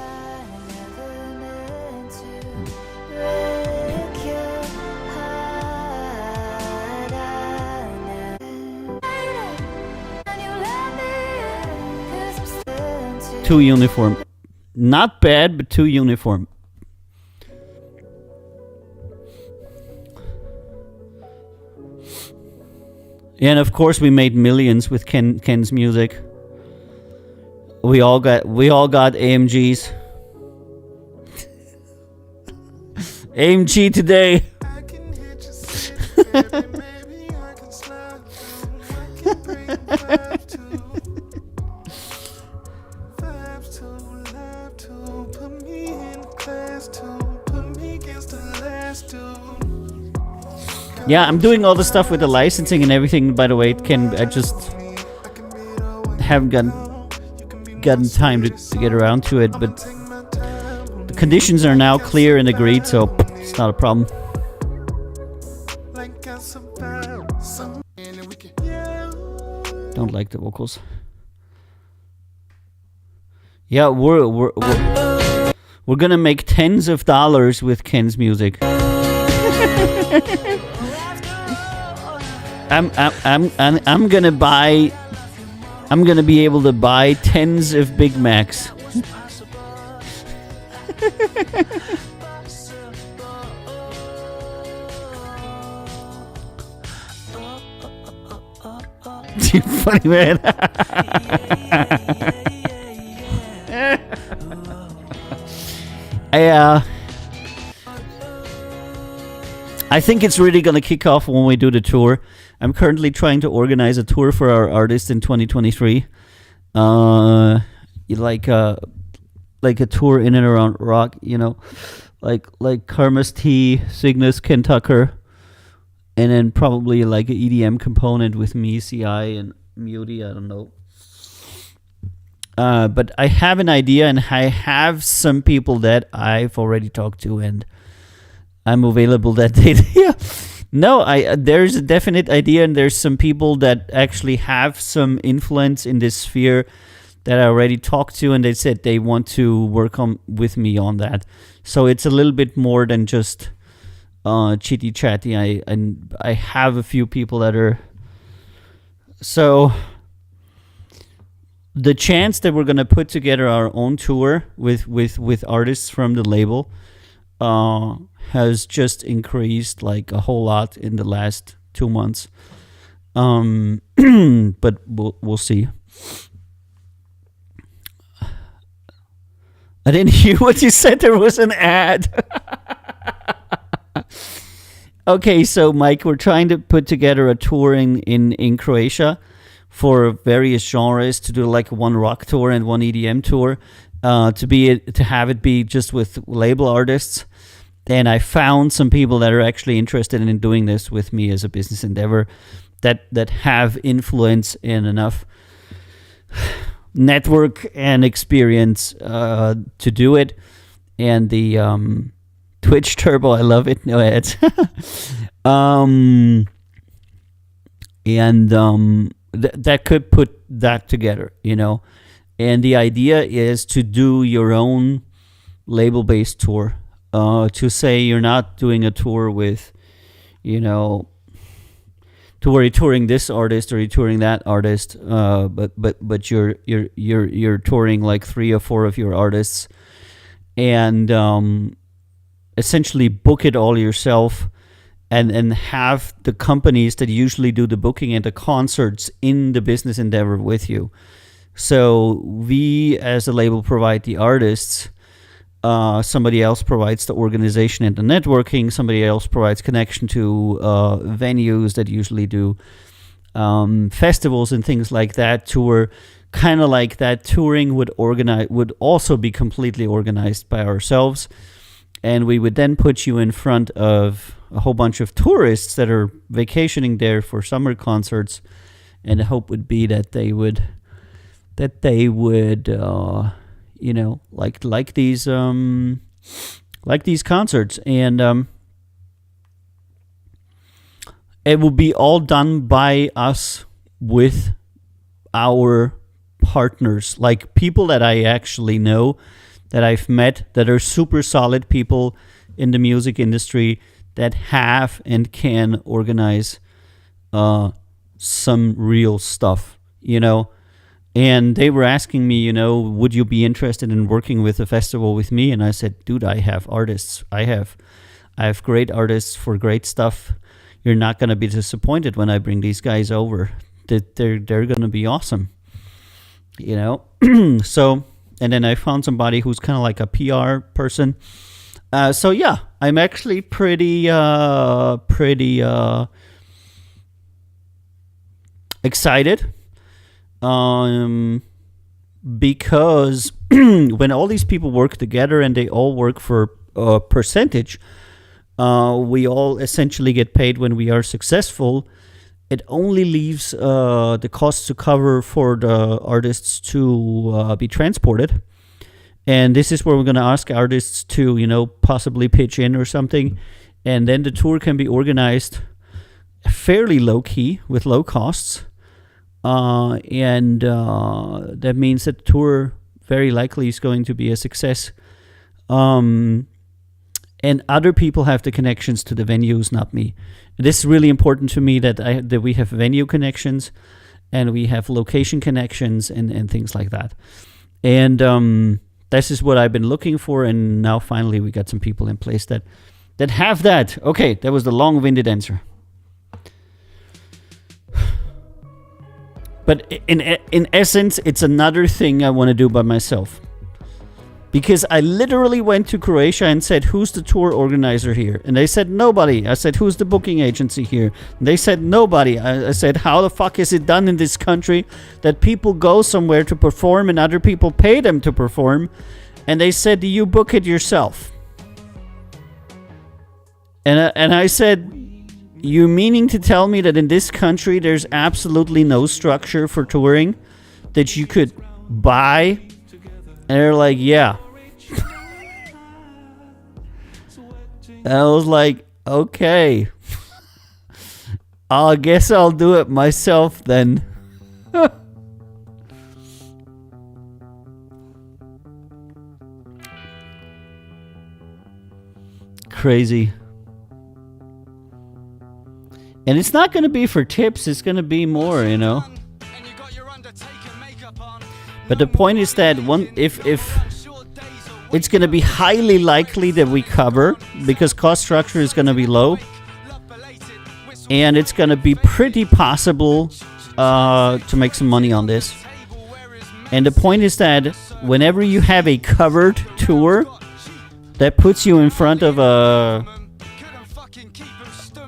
Too uniform. Not bad, but too uniform. And of course, we made millions with Ken's music. We all got AMGs. AMG today. Yeah, I'm doing all the stuff with the licensing and everything, by the way. I just haven't gotten time to get around to it, but the conditions are now clear and agreed, so it's not a problem. Don't like the vocals. Yeah, we're gonna make tens of dollars with Ken's music. I'm gonna buy. I'm gonna be able to buy tens of Big Macs. You funny man. I think it's really gonna kick off when we do the tour. I'm currently trying to organize a tour for our artists in 2023. Like a tour in and around rock, like Karma's T, Cygnus, Ken Tucker, and then probably like an EDM component with me, CI, and Muty. I don't know. But I have an idea, and I have some people that I've already talked to, and I'm available that day. Yeah. No, there's a definite idea, and there's some people that actually have some influence in this sphere that I already talked to, and they said they want to work with me on that. So it's a little bit more than just chitty chatty. I have a few people that are. So the chance that we're gonna put together our own tour with artists from the label has just increased like a whole lot in the last 2 months. But we'll see. I didn't hear what you said. There was an ad. Okay, so Mike, we're trying to put together a tour in Croatia for various genres, to do like one rock tour and one EDM tour, to have it be just with label artists. And I found some people that are actually interested in doing this with me as a business endeavor, that have influence and enough network and experience to do it. And the Twitch Turbo, I love it. No ads. That could put that together, And the idea is to do your own label-based tour. To say you're not doing a tour with, to where you're touring this artist or you're touring that artist, but you're touring like 3 or 4 of your artists, and essentially book it all yourself, and have the companies that usually do the booking and the concerts in the business endeavor with you. So we as a label provide the artists. Somebody else provides the organization and the networking. Somebody else provides connection to venues that usually do festivals and things like that. Tour, kind of like that. Touring would also be completely organized by ourselves, and we would then put you in front of a whole bunch of tourists that are vacationing there for summer concerts, and the hope would be that they would. Like these concerts, and it will be all done by us with our partners, like people that I actually know, that I've met, that are super solid people in the music industry, that have and can organize some real stuff, And they were asking me, would you be interested in working with a festival with me? And I said, dude, I have artists. I have great artists for great stuff. You're not going to be disappointed when I bring these guys over. They're going to be awesome. So, and then I found somebody who's kind of like a PR person. So yeah, I'm actually pretty excited. Because when all these people work together and they all work for a percentage, we all essentially get paid when we are successful. It only leaves the cost to cover for the artists to be transported. And this is where we're going to ask artists to, possibly pitch in or something. And then the tour can be organized fairly low-key with low costs. And that means that the tour very likely is going to be a success. And other people have the connections to the venues, not me. This is really important to me that we have venue connections and we have location connections and things like that. And this is what I've been looking for, and now finally we got some people in place that have that. Okay, that was the long-winded answer. But in essence, it's another thing I want to do by myself. Because I literally went to Croatia and said, who's the tour organizer here? And they said, nobody. I said, who's the booking agency here? And they said, nobody. I said, how the fuck is it done in this country that people go somewhere to perform and other people pay them to perform? And they said, you book it yourself. And I said, you meaning to tell me that in this country there's absolutely no structure for touring that you could buy? And they're like, yeah. And I was like, okay. I guess I'll do it myself then. Crazy. And it's not going to be for tips, it's going to be more, you know. But the point is that if it's going to be highly likely that we cover, because cost structure is going to be low, and it's going to be pretty possible to make some money on this. And the point is that whenever you have a covered tour that puts you in front of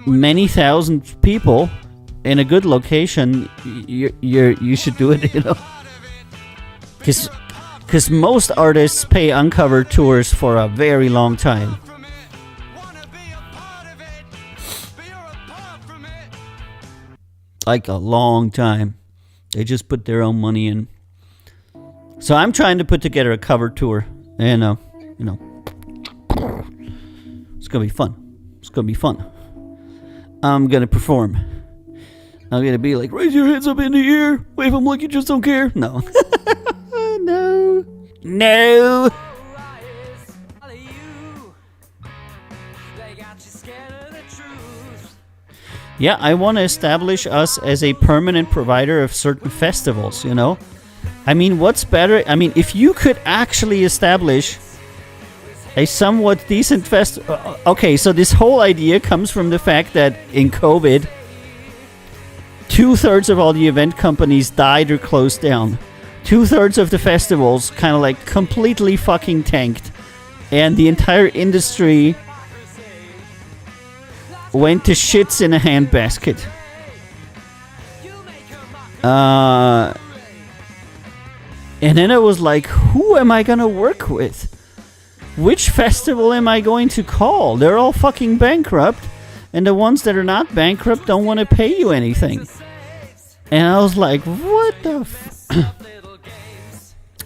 many thousand people in a good location, you should do it, you know. Because most artists pay uncovered tours for a very long time. Like a long time. They just put their own money in. So I'm trying to put together a covered tour. And, you know, it's going to be fun. It's going to be fun. I'm going to perform. I'm going to be like, raise your hands up in the air. Wave them like you just don't care. No. No. Yeah, I want to establish us as a permanent provider of certain festivals, you know? I mean, what's better? I mean, if you could actually establish a somewhat decent festival... Okay, so this whole idea comes from the fact that in COVID, 2/3 of all the event companies died or closed down. 2/3 of the festivals kind of like completely fucking tanked. And the entire industry went to shits in a handbasket. And then I was like, who am I gonna work with? Which festival am I going to call? They're all fucking bankrupt. And the ones that are not bankrupt don't want to pay you anything. And I was like, what the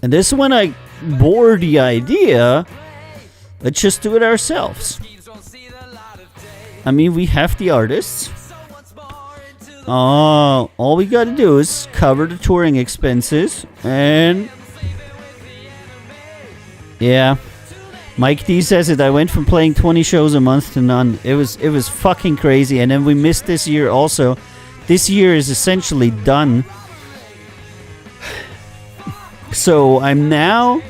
And this is when I bore the idea, let's just do it ourselves. I mean, we have the artists. All we gotta do is cover the touring expenses. And yeah, Mike D says it. I went from playing 20 shows a month to none. It was fucking crazy. And then we missed this year also. This year is essentially done. So I'm now,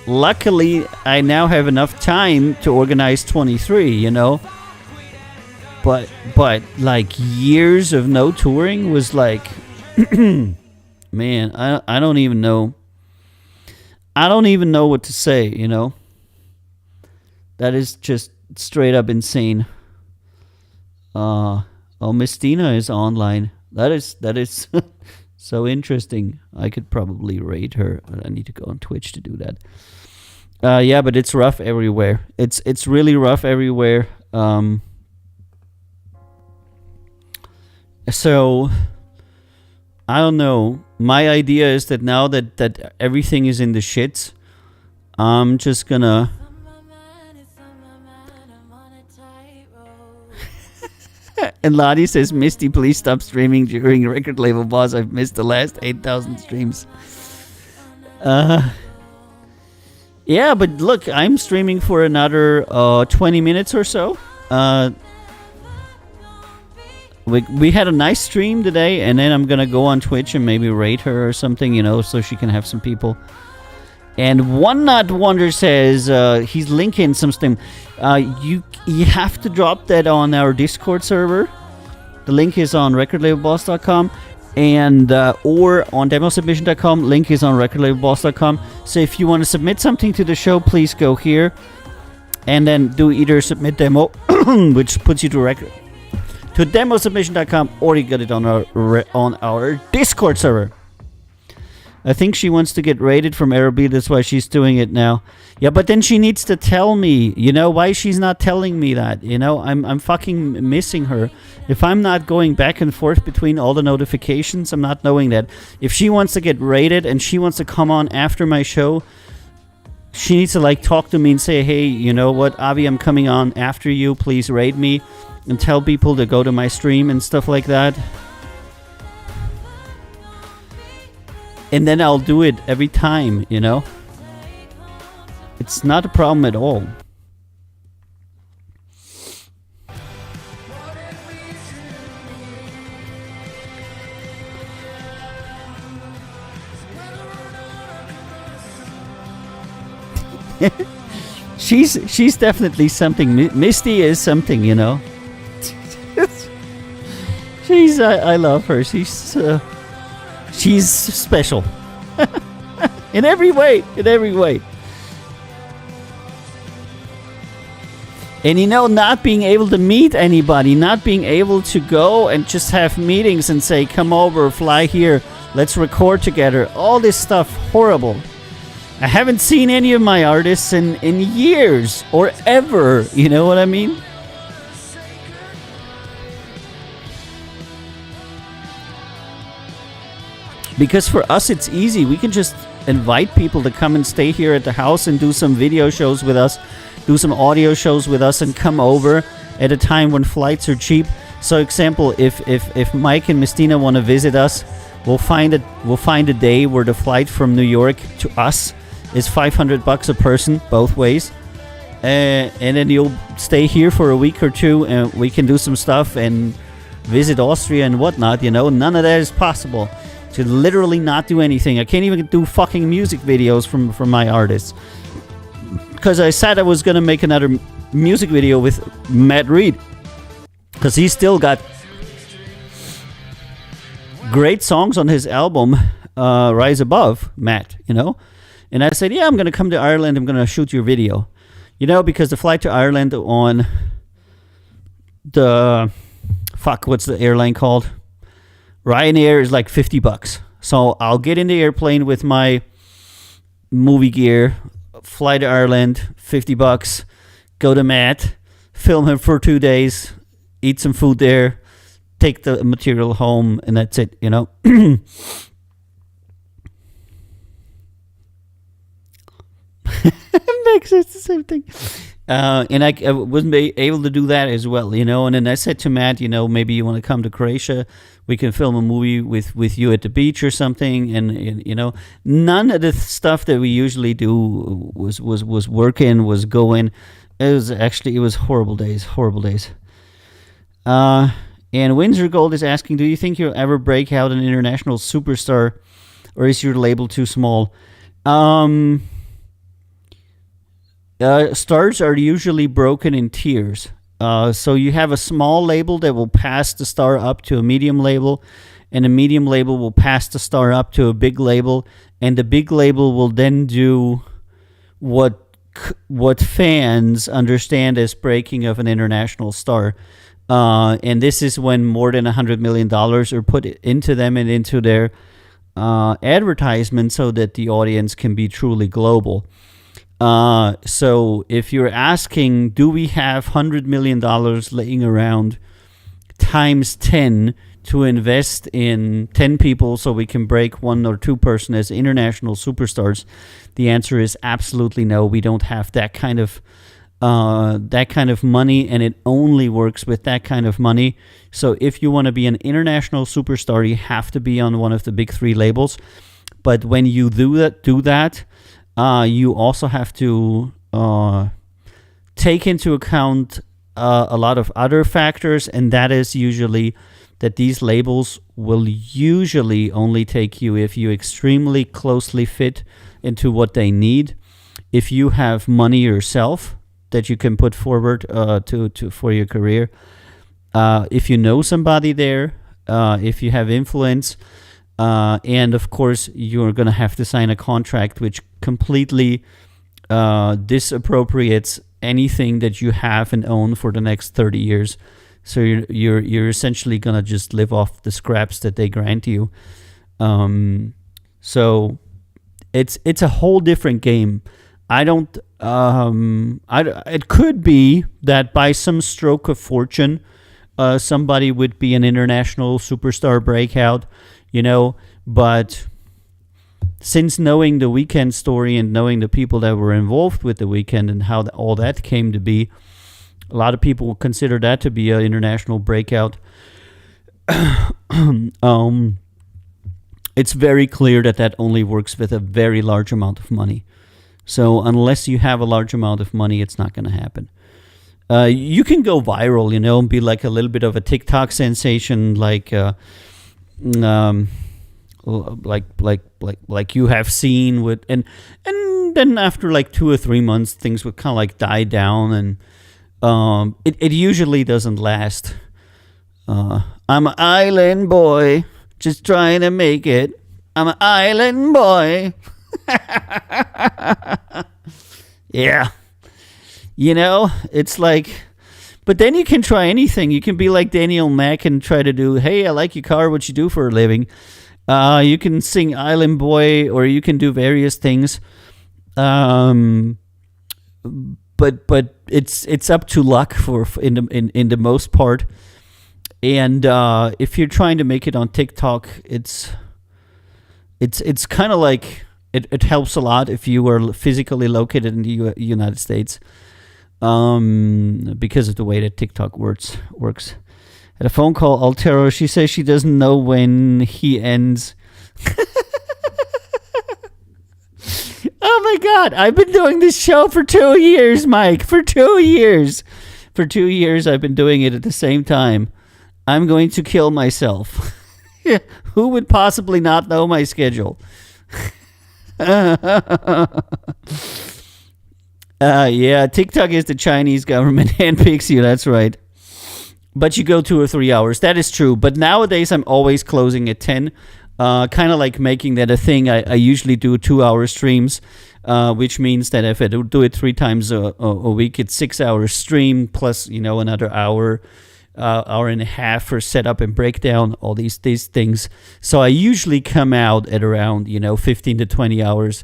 luckily, I now have enough time to organize 23, you know. But like years of no touring was like, man, I don't even know. I don't even know what to say, you know. That is just straight up insane. Miss Dina is online. That is so interesting. I could probably rate her, but I need to go on Twitch to do that. Yeah, but it's rough everywhere. It's really rough everywhere. So I don't know. My idea is that now that everything is in the shits, I'm just gonna And Lottie says, Misty, please stop streaming during Record Label Boss. I've missed the last 8,000 streams. Yeah, but look, I'm streaming for another 20 minutes or so. We had a nice stream today, and then I'm gonna go on Twitch and maybe rate her or something, so she can have some people. And One Not Wonder says he's linking something. You have to drop that on our Discord server. The link is on recordlabelboss.com and or on demosubmission.com. Link is on recordlabelboss.com. So if you want to submit something to the show, please go here and then do either submit demo, which puts you to demosubmission.com, or you get it on our Discord server. I think she wants to get rated from Aerobee, that's why she's doing it now. Yeah, but then she needs to tell me, why she's not telling me that. I'm fucking missing her. If I'm not going back and forth between all the notifications, I'm not knowing that. If she wants to get rated and she wants to come on after my show, she needs to talk to me and say, hey, you know what, Avi, I'm coming on after you, please rate me, and tell people to go to my stream and stuff like that. And then I'll do it every time, It's not a problem at all. She's definitely something. Misty is something, I love her. She's special. in every way. And not being able to meet anybody, not being able to go and just have meetings and say, come over, fly here, let's record together. All this stuff, horrible. I haven't seen any of my artists in years or ever, you know what I mean? Because for us, it's easy. We can just invite people to come and stay here at the house and do some video shows with us, do some audio shows with us, and come over at a time when flights are cheap. So, example, if Mike and Mistina want to visit us, we'll find a day where the flight from New York to us is $500 a person, both ways. And then you'll stay here for a week or two, and we can do some stuff and visit Austria and whatnot, None of that is possible. To literally not do anything. I can't even do fucking music videos from my artists. Because I said I was going to make another music video with Matt Reed. Because he's still got great songs on his album, Rise Above, Matt, And I said, yeah, I'm going to come to Ireland. I'm going to shoot your video. Because the flight to Ireland on the... what's the airline called? Ryanair is like $50. So I'll get in the airplane with my movie gear, fly to Ireland, $50, go to Matt, film him for 2 days, eat some food there, take the material home, and that's it, Max, it's the same thing. And I wasn't able to do that as well, And then I said to Matt, maybe you want to come to Croatia. We can film a movie with you at the beach or something. And none of the stuff that we usually do was working, was going. It was horrible days. And Windsor Gold is asking, do you think you'll ever break out an international superstar, or is your label too small? Stars are usually broken in tiers. So you have a small label that will pass the star up to a medium label, and a medium label will pass the star up to a big label, and the big label will then do what fans understand as breaking of an international star. And this is when more than $100 million are put into them and into their advertisement so that the audience can be truly global. So if you're asking, do we have $100 million laying around times 10 to invest in 10 people so we can break one or two person as international superstars? The answer is absolutely no. We don't have that kind of money, and it only works with that kind of money. So if you want to be an international superstar, you have to be on one of the big three labels. But when you do that, you also have to take into account a lot of other factors, and that is usually that these labels will usually only take you if you extremely closely fit into what they need. If you have money yourself that you can put forward to for your career, if you know somebody there, if you have influence, and of course you're going to have to sign a contract which completely disappropriates anything that you have and own for the next 30 years. So you're essentially gonna just live off the scraps that they grant you. So it's a whole different game. It could be that by some stroke of fortune, somebody would be an international superstar breakout, but since knowing the Weeknd story and knowing the people that were involved with the Weeknd and how all that came to be, a lot of people will consider that to be an international breakout. It's very clear that only works with a very large amount of money. So unless you have a large amount of money, it's not going to happen. You can go viral, and be like a little bit of a TikTok sensation, like you have seen with, and then after like 2 or 3 months, things would kind of like die down, and it usually doesn't last. I'm an island boy, just trying to make it. I'm an island boy. Yeah. It's like, but then you can try anything. You can be like Daniel Mack and try to do, hey, I like your car, what you do for a living. You can sing Island Boy, or you can do various things. But it's up to luck in the most part. And if you're trying to make it on TikTok, it's kind of like it helps a lot if you are physically located in the United States, because of the way that TikTok works. Had a phone call, Altero. She says she doesn't know when he ends. Oh my God, I've been doing this show for 2 years, Mike. For 2 years. For 2 years, I've been doing it at the same time. I'm going to kill myself. Who would possibly not know my schedule? Yeah, TikTok is the Chinese government handpicks you, that's right. But you go 2 or 3 hours. That is true. But nowadays, I'm always closing at 10. Kind of like making that a thing. I usually do 2-hour streams, which means that if I do it 3 times a week, it's 6 hours stream plus, another hour and a half for setup and breakdown, all these things. So I usually come out at around, 15 to 20 hours.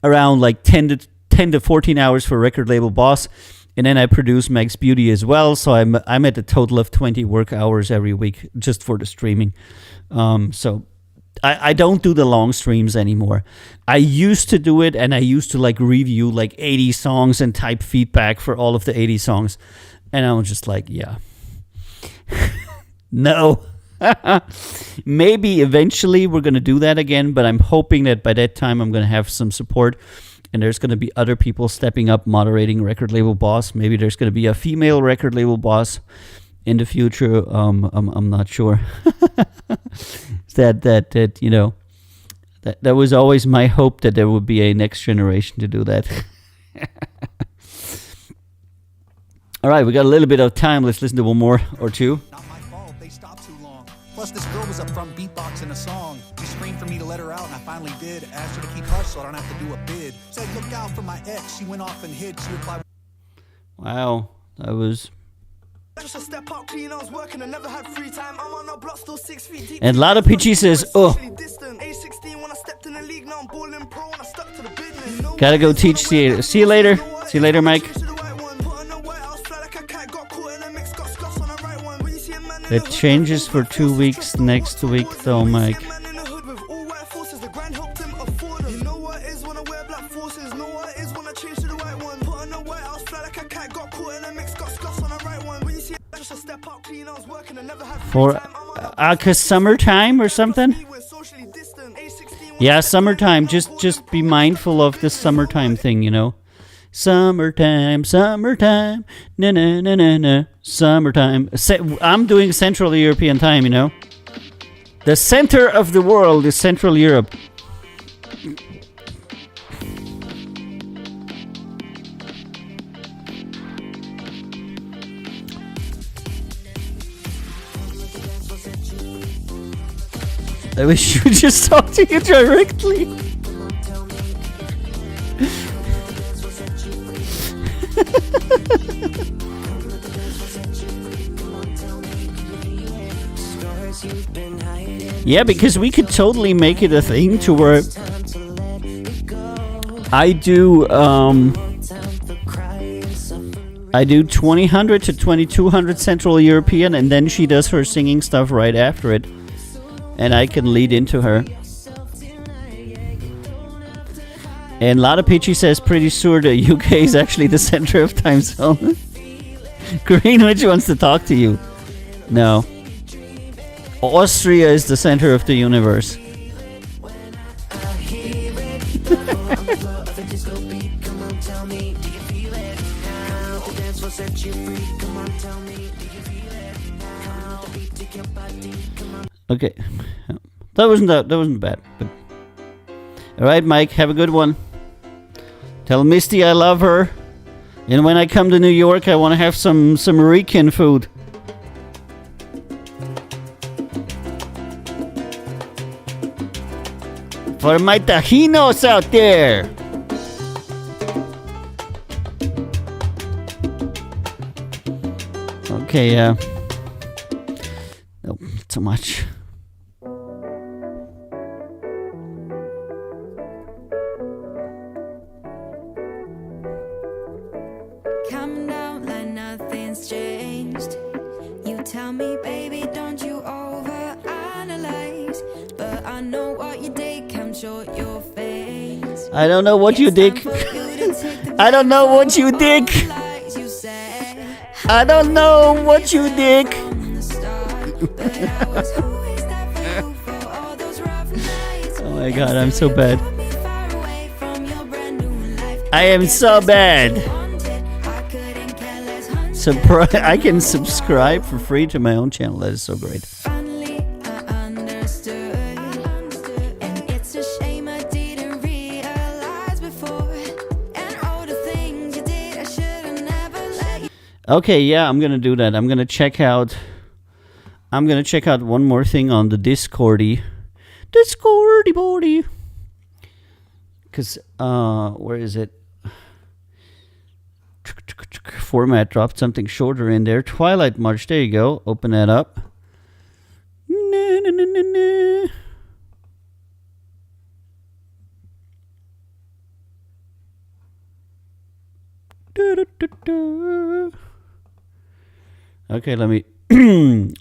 Around like 10 to 14 hours for Record Label Boss. And then I produce Max Beauty as well, so I'm at a total of 20 work hours every week just for the streaming. So I don't do the long streams anymore. I used to do it, and I used to like review like 80 songs and type feedback for all of the 80 songs. And I was just like, yeah. No. Maybe eventually we're going to do that again, but I'm hoping that by that time I'm going to have some support. And there's going to be other people stepping up, moderating Record Label Boss. Maybe there's going to be a female Record Label Boss in the future. I'm not sure. that was always my hope, that there would be a next generation to do that. All right, we got a little bit of time. Let's listen to one more or two. Not my fault, they stopped too long. Plus, this girl was up front beatboxing a song. She screamed for me to let her out, and I finally did. Asked her to keep hush so I don't have to do a bid. Said, look out for my ex. She went off and hid. She replied, wow, that was... Just a step up, clean, I was working, I never had free time. I'm on a block, still 6 feet deep. And Lada Peachy says, oh. Age 16 when I stepped in the league, now I'm balling pro and I stuck to the business. Gotta go teach. See you later. See you later, Mike. It changes for 2 weeks next week, though, Mike. For 'Cause summertime or something? We're socially distant. Age 16, Yeah, summertime. Just be mindful of this summertime thing, you know. Summertime, summertime, na na na na na. Summertime. I'm doing Central European time, you know. The center of the world is Central Europe. I wish you would just talk to you directly. Yeah, because we could totally make it a thing to where I do 2000 to 2200 Central European, and then she does her singing stuff right after it, and I can lead into her. And Lada Peachy says, pretty sure the UK is actually the center of time zone. Greenwich wants to talk to you. No. Austria is the center of the universe. Okay. That wasn't bad. But alright, Mike, have a good one. Tell Misty I love her. And when I come to New York, I want to have some Rican food. For my Tajinos out there. Okay, nope, not so much. Coming down like nothing's changed. You tell me, baby, don't you overanalyze? But I know what you did, come show your face. I don't know what you did. I don't know what you did. I don't know what you did. Oh my god, I'm so bad. I am so bad. I can subscribe for free to my own channel. That is so great. Okay, yeah, I'm gonna do that. I'm gonna check out one more thing on the Discordy body. Cause where is it? Format dropped something shorter in there. Twilight March. There you go. Open that up. Okay, let me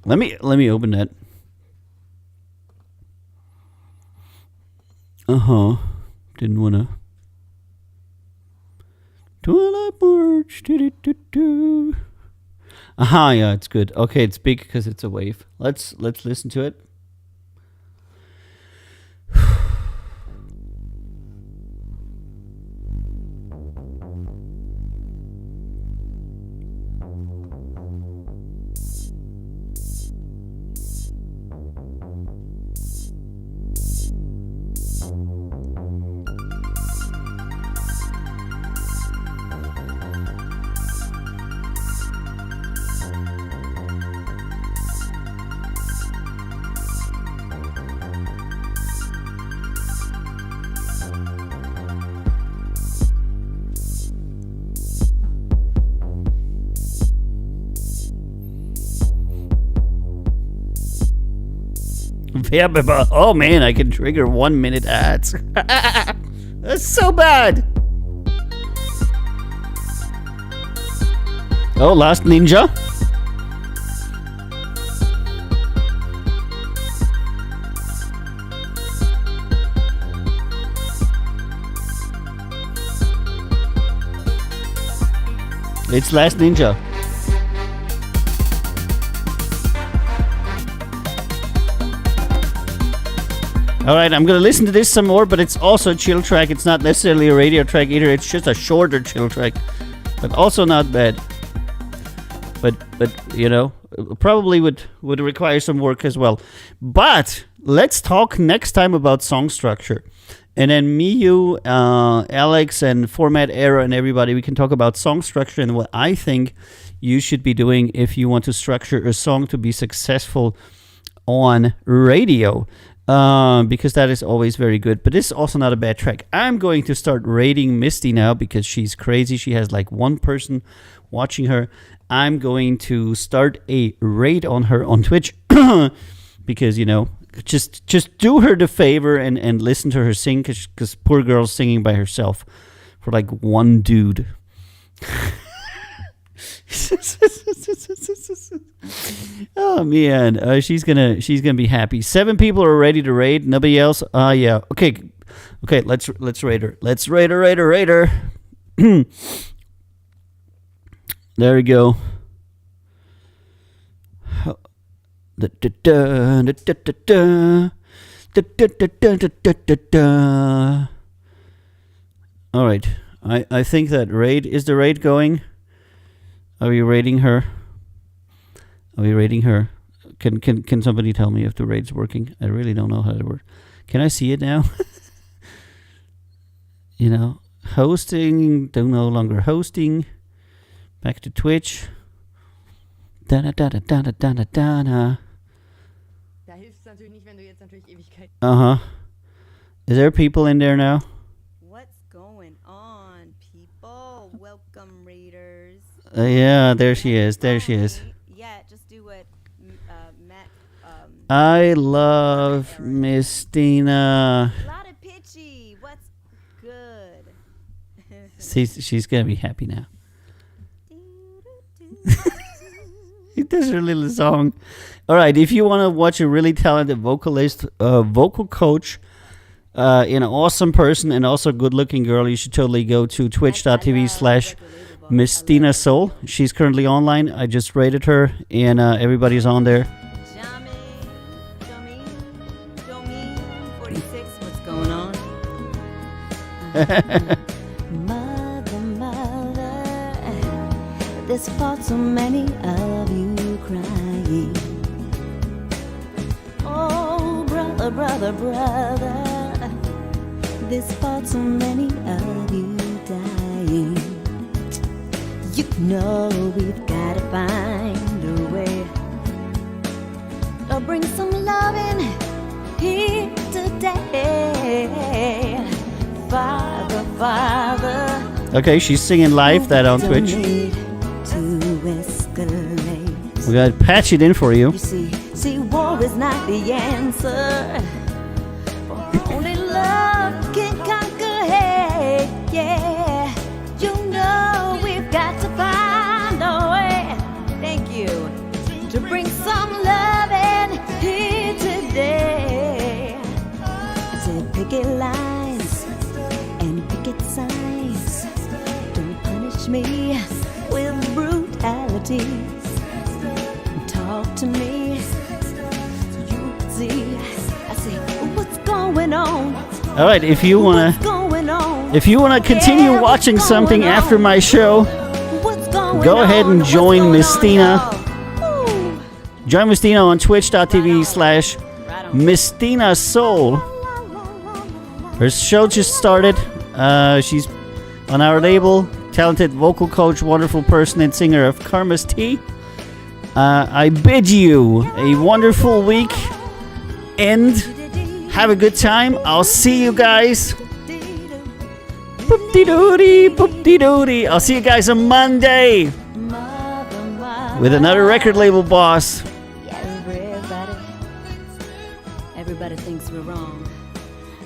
let me open that. Didn't wanna. Twilight March. Yeah, it's good. Okay, it's big because it's a wave. Let's listen to it. Yeah, but oh man, I can trigger 1 minute ads. That's so bad. Oh, Last Ninja. It's Last Ninja. All right, I'm gonna listen to this some more, but it's also a chill track. It's not necessarily a radio track either. It's just a shorter chill track, but also not bad. But you know, probably would require some work as well. But let's talk next time about song structure, and then me, you, Alex, and Format Error, and everybody, we can talk about song structure and what I think you should be doing if you want to structure a song to be successful on radio. Because that is always very good. But this is also not a bad track. I'm going to start rating Misty now because she's crazy. She has like one person watching her. I'm going to start a raid on her on Twitch because, you know, just do her the favor and listen to her sing because poor girl's singing by herself for like one dude. Oh man, she's gonna be happy. 7 people are ready to raid. Nobody else. Yeah. Okay. Let's raid her. Let's raid her. There we go. All right. I think that raid is the raid going. Are we raiding her? Can somebody tell me if the raid's working? I really don't know how to work. Can I see it now? You know, hosting, no longer hosting. Back to Twitch. Da hilft es natürlich nicht, wenn du jetzt natürlich Ewigkeit. Is there people in there now? What's going on, people? Welcome, raiders. Yeah, there she is. Yeah, just do what Matt. I love Mistina. A lot of pitchy. What's good? She's gonna be happy now. He does her little song. All right, if you want to watch a really talented vocalist, vocal coach, an awesome person, and also good-looking girl, you should totally go to twitch.tv/Mistina Soul. She's currently online. I just rated her, and everybody's on there. Domain 46. What's going on? Mother, there's far too many of you crying. Oh, brother, there's far too many of you dying. You know we've gotta find a way to bring some loving here today. Father. Okay, she's singing live that on Twitch. We gotta patch it in for you. You see, war is not the answer. Only love can conquer hate. Yeah, you know we've got to find a way. Thank you. To bring some love in here today. To picket lines and picket signs. Don't punish me with brutality. Talk to me so you can see. I say, what's going on? All right, if you wanna continue watching something after my show, go ahead and join Mistina. Join Mistina on twitch.tv/Mistina Soul. Her show just started. She's on our label. Talented vocal coach, wonderful person and singer of Karma's Tea. I bid you a wonderful week and have a good time. I'll see you guys. Boop-de-doody. I'll see you guys on Monday with another record label boss. Everybody thinks we're wrong.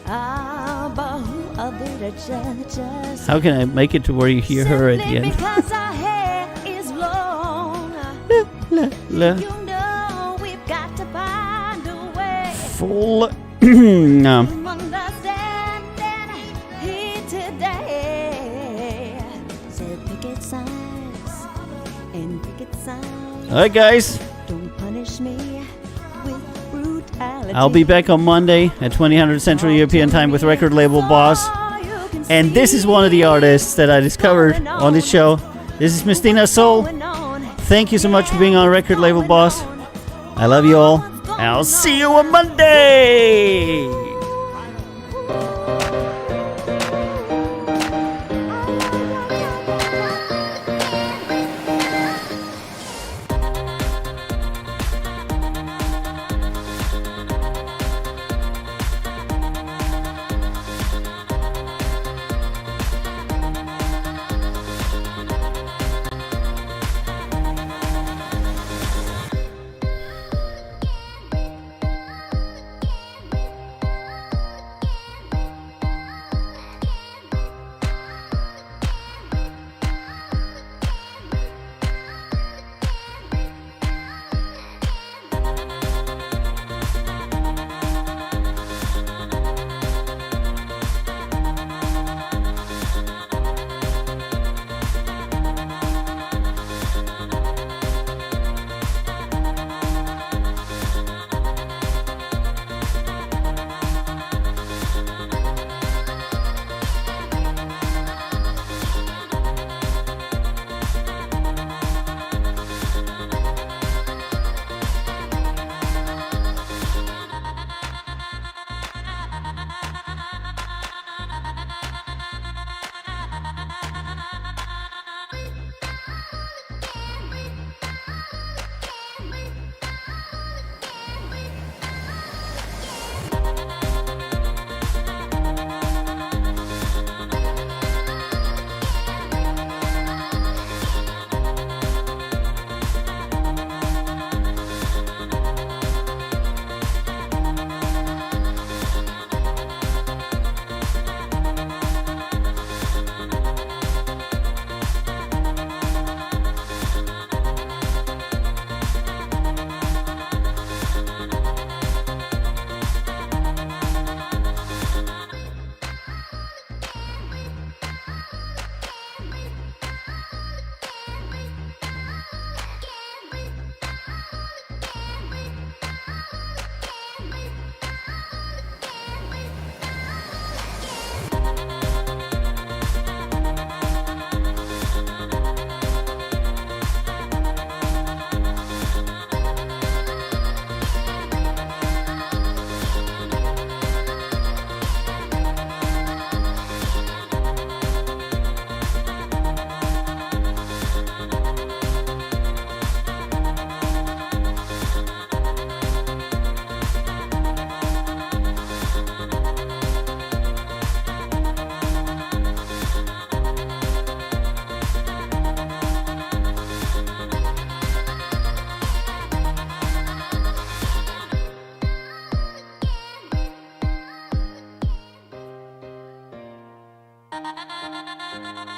But who other to judge us? How can I make it to where you hear her at the end? Because our hair is long. La. You know we've got to find a way. Full. No. Understanding here today. Said picket signs and picket signs. All right, guys. Don't punish me with brutality. brutality. I'll be back on Monday at 2000 Central European Time with record label Boss. And this is one of the artists that I discovered on this show. This is Mistina Soul. Thank you so much for being on record label Boss. I love you all. I'll see you on Monday. Thank you.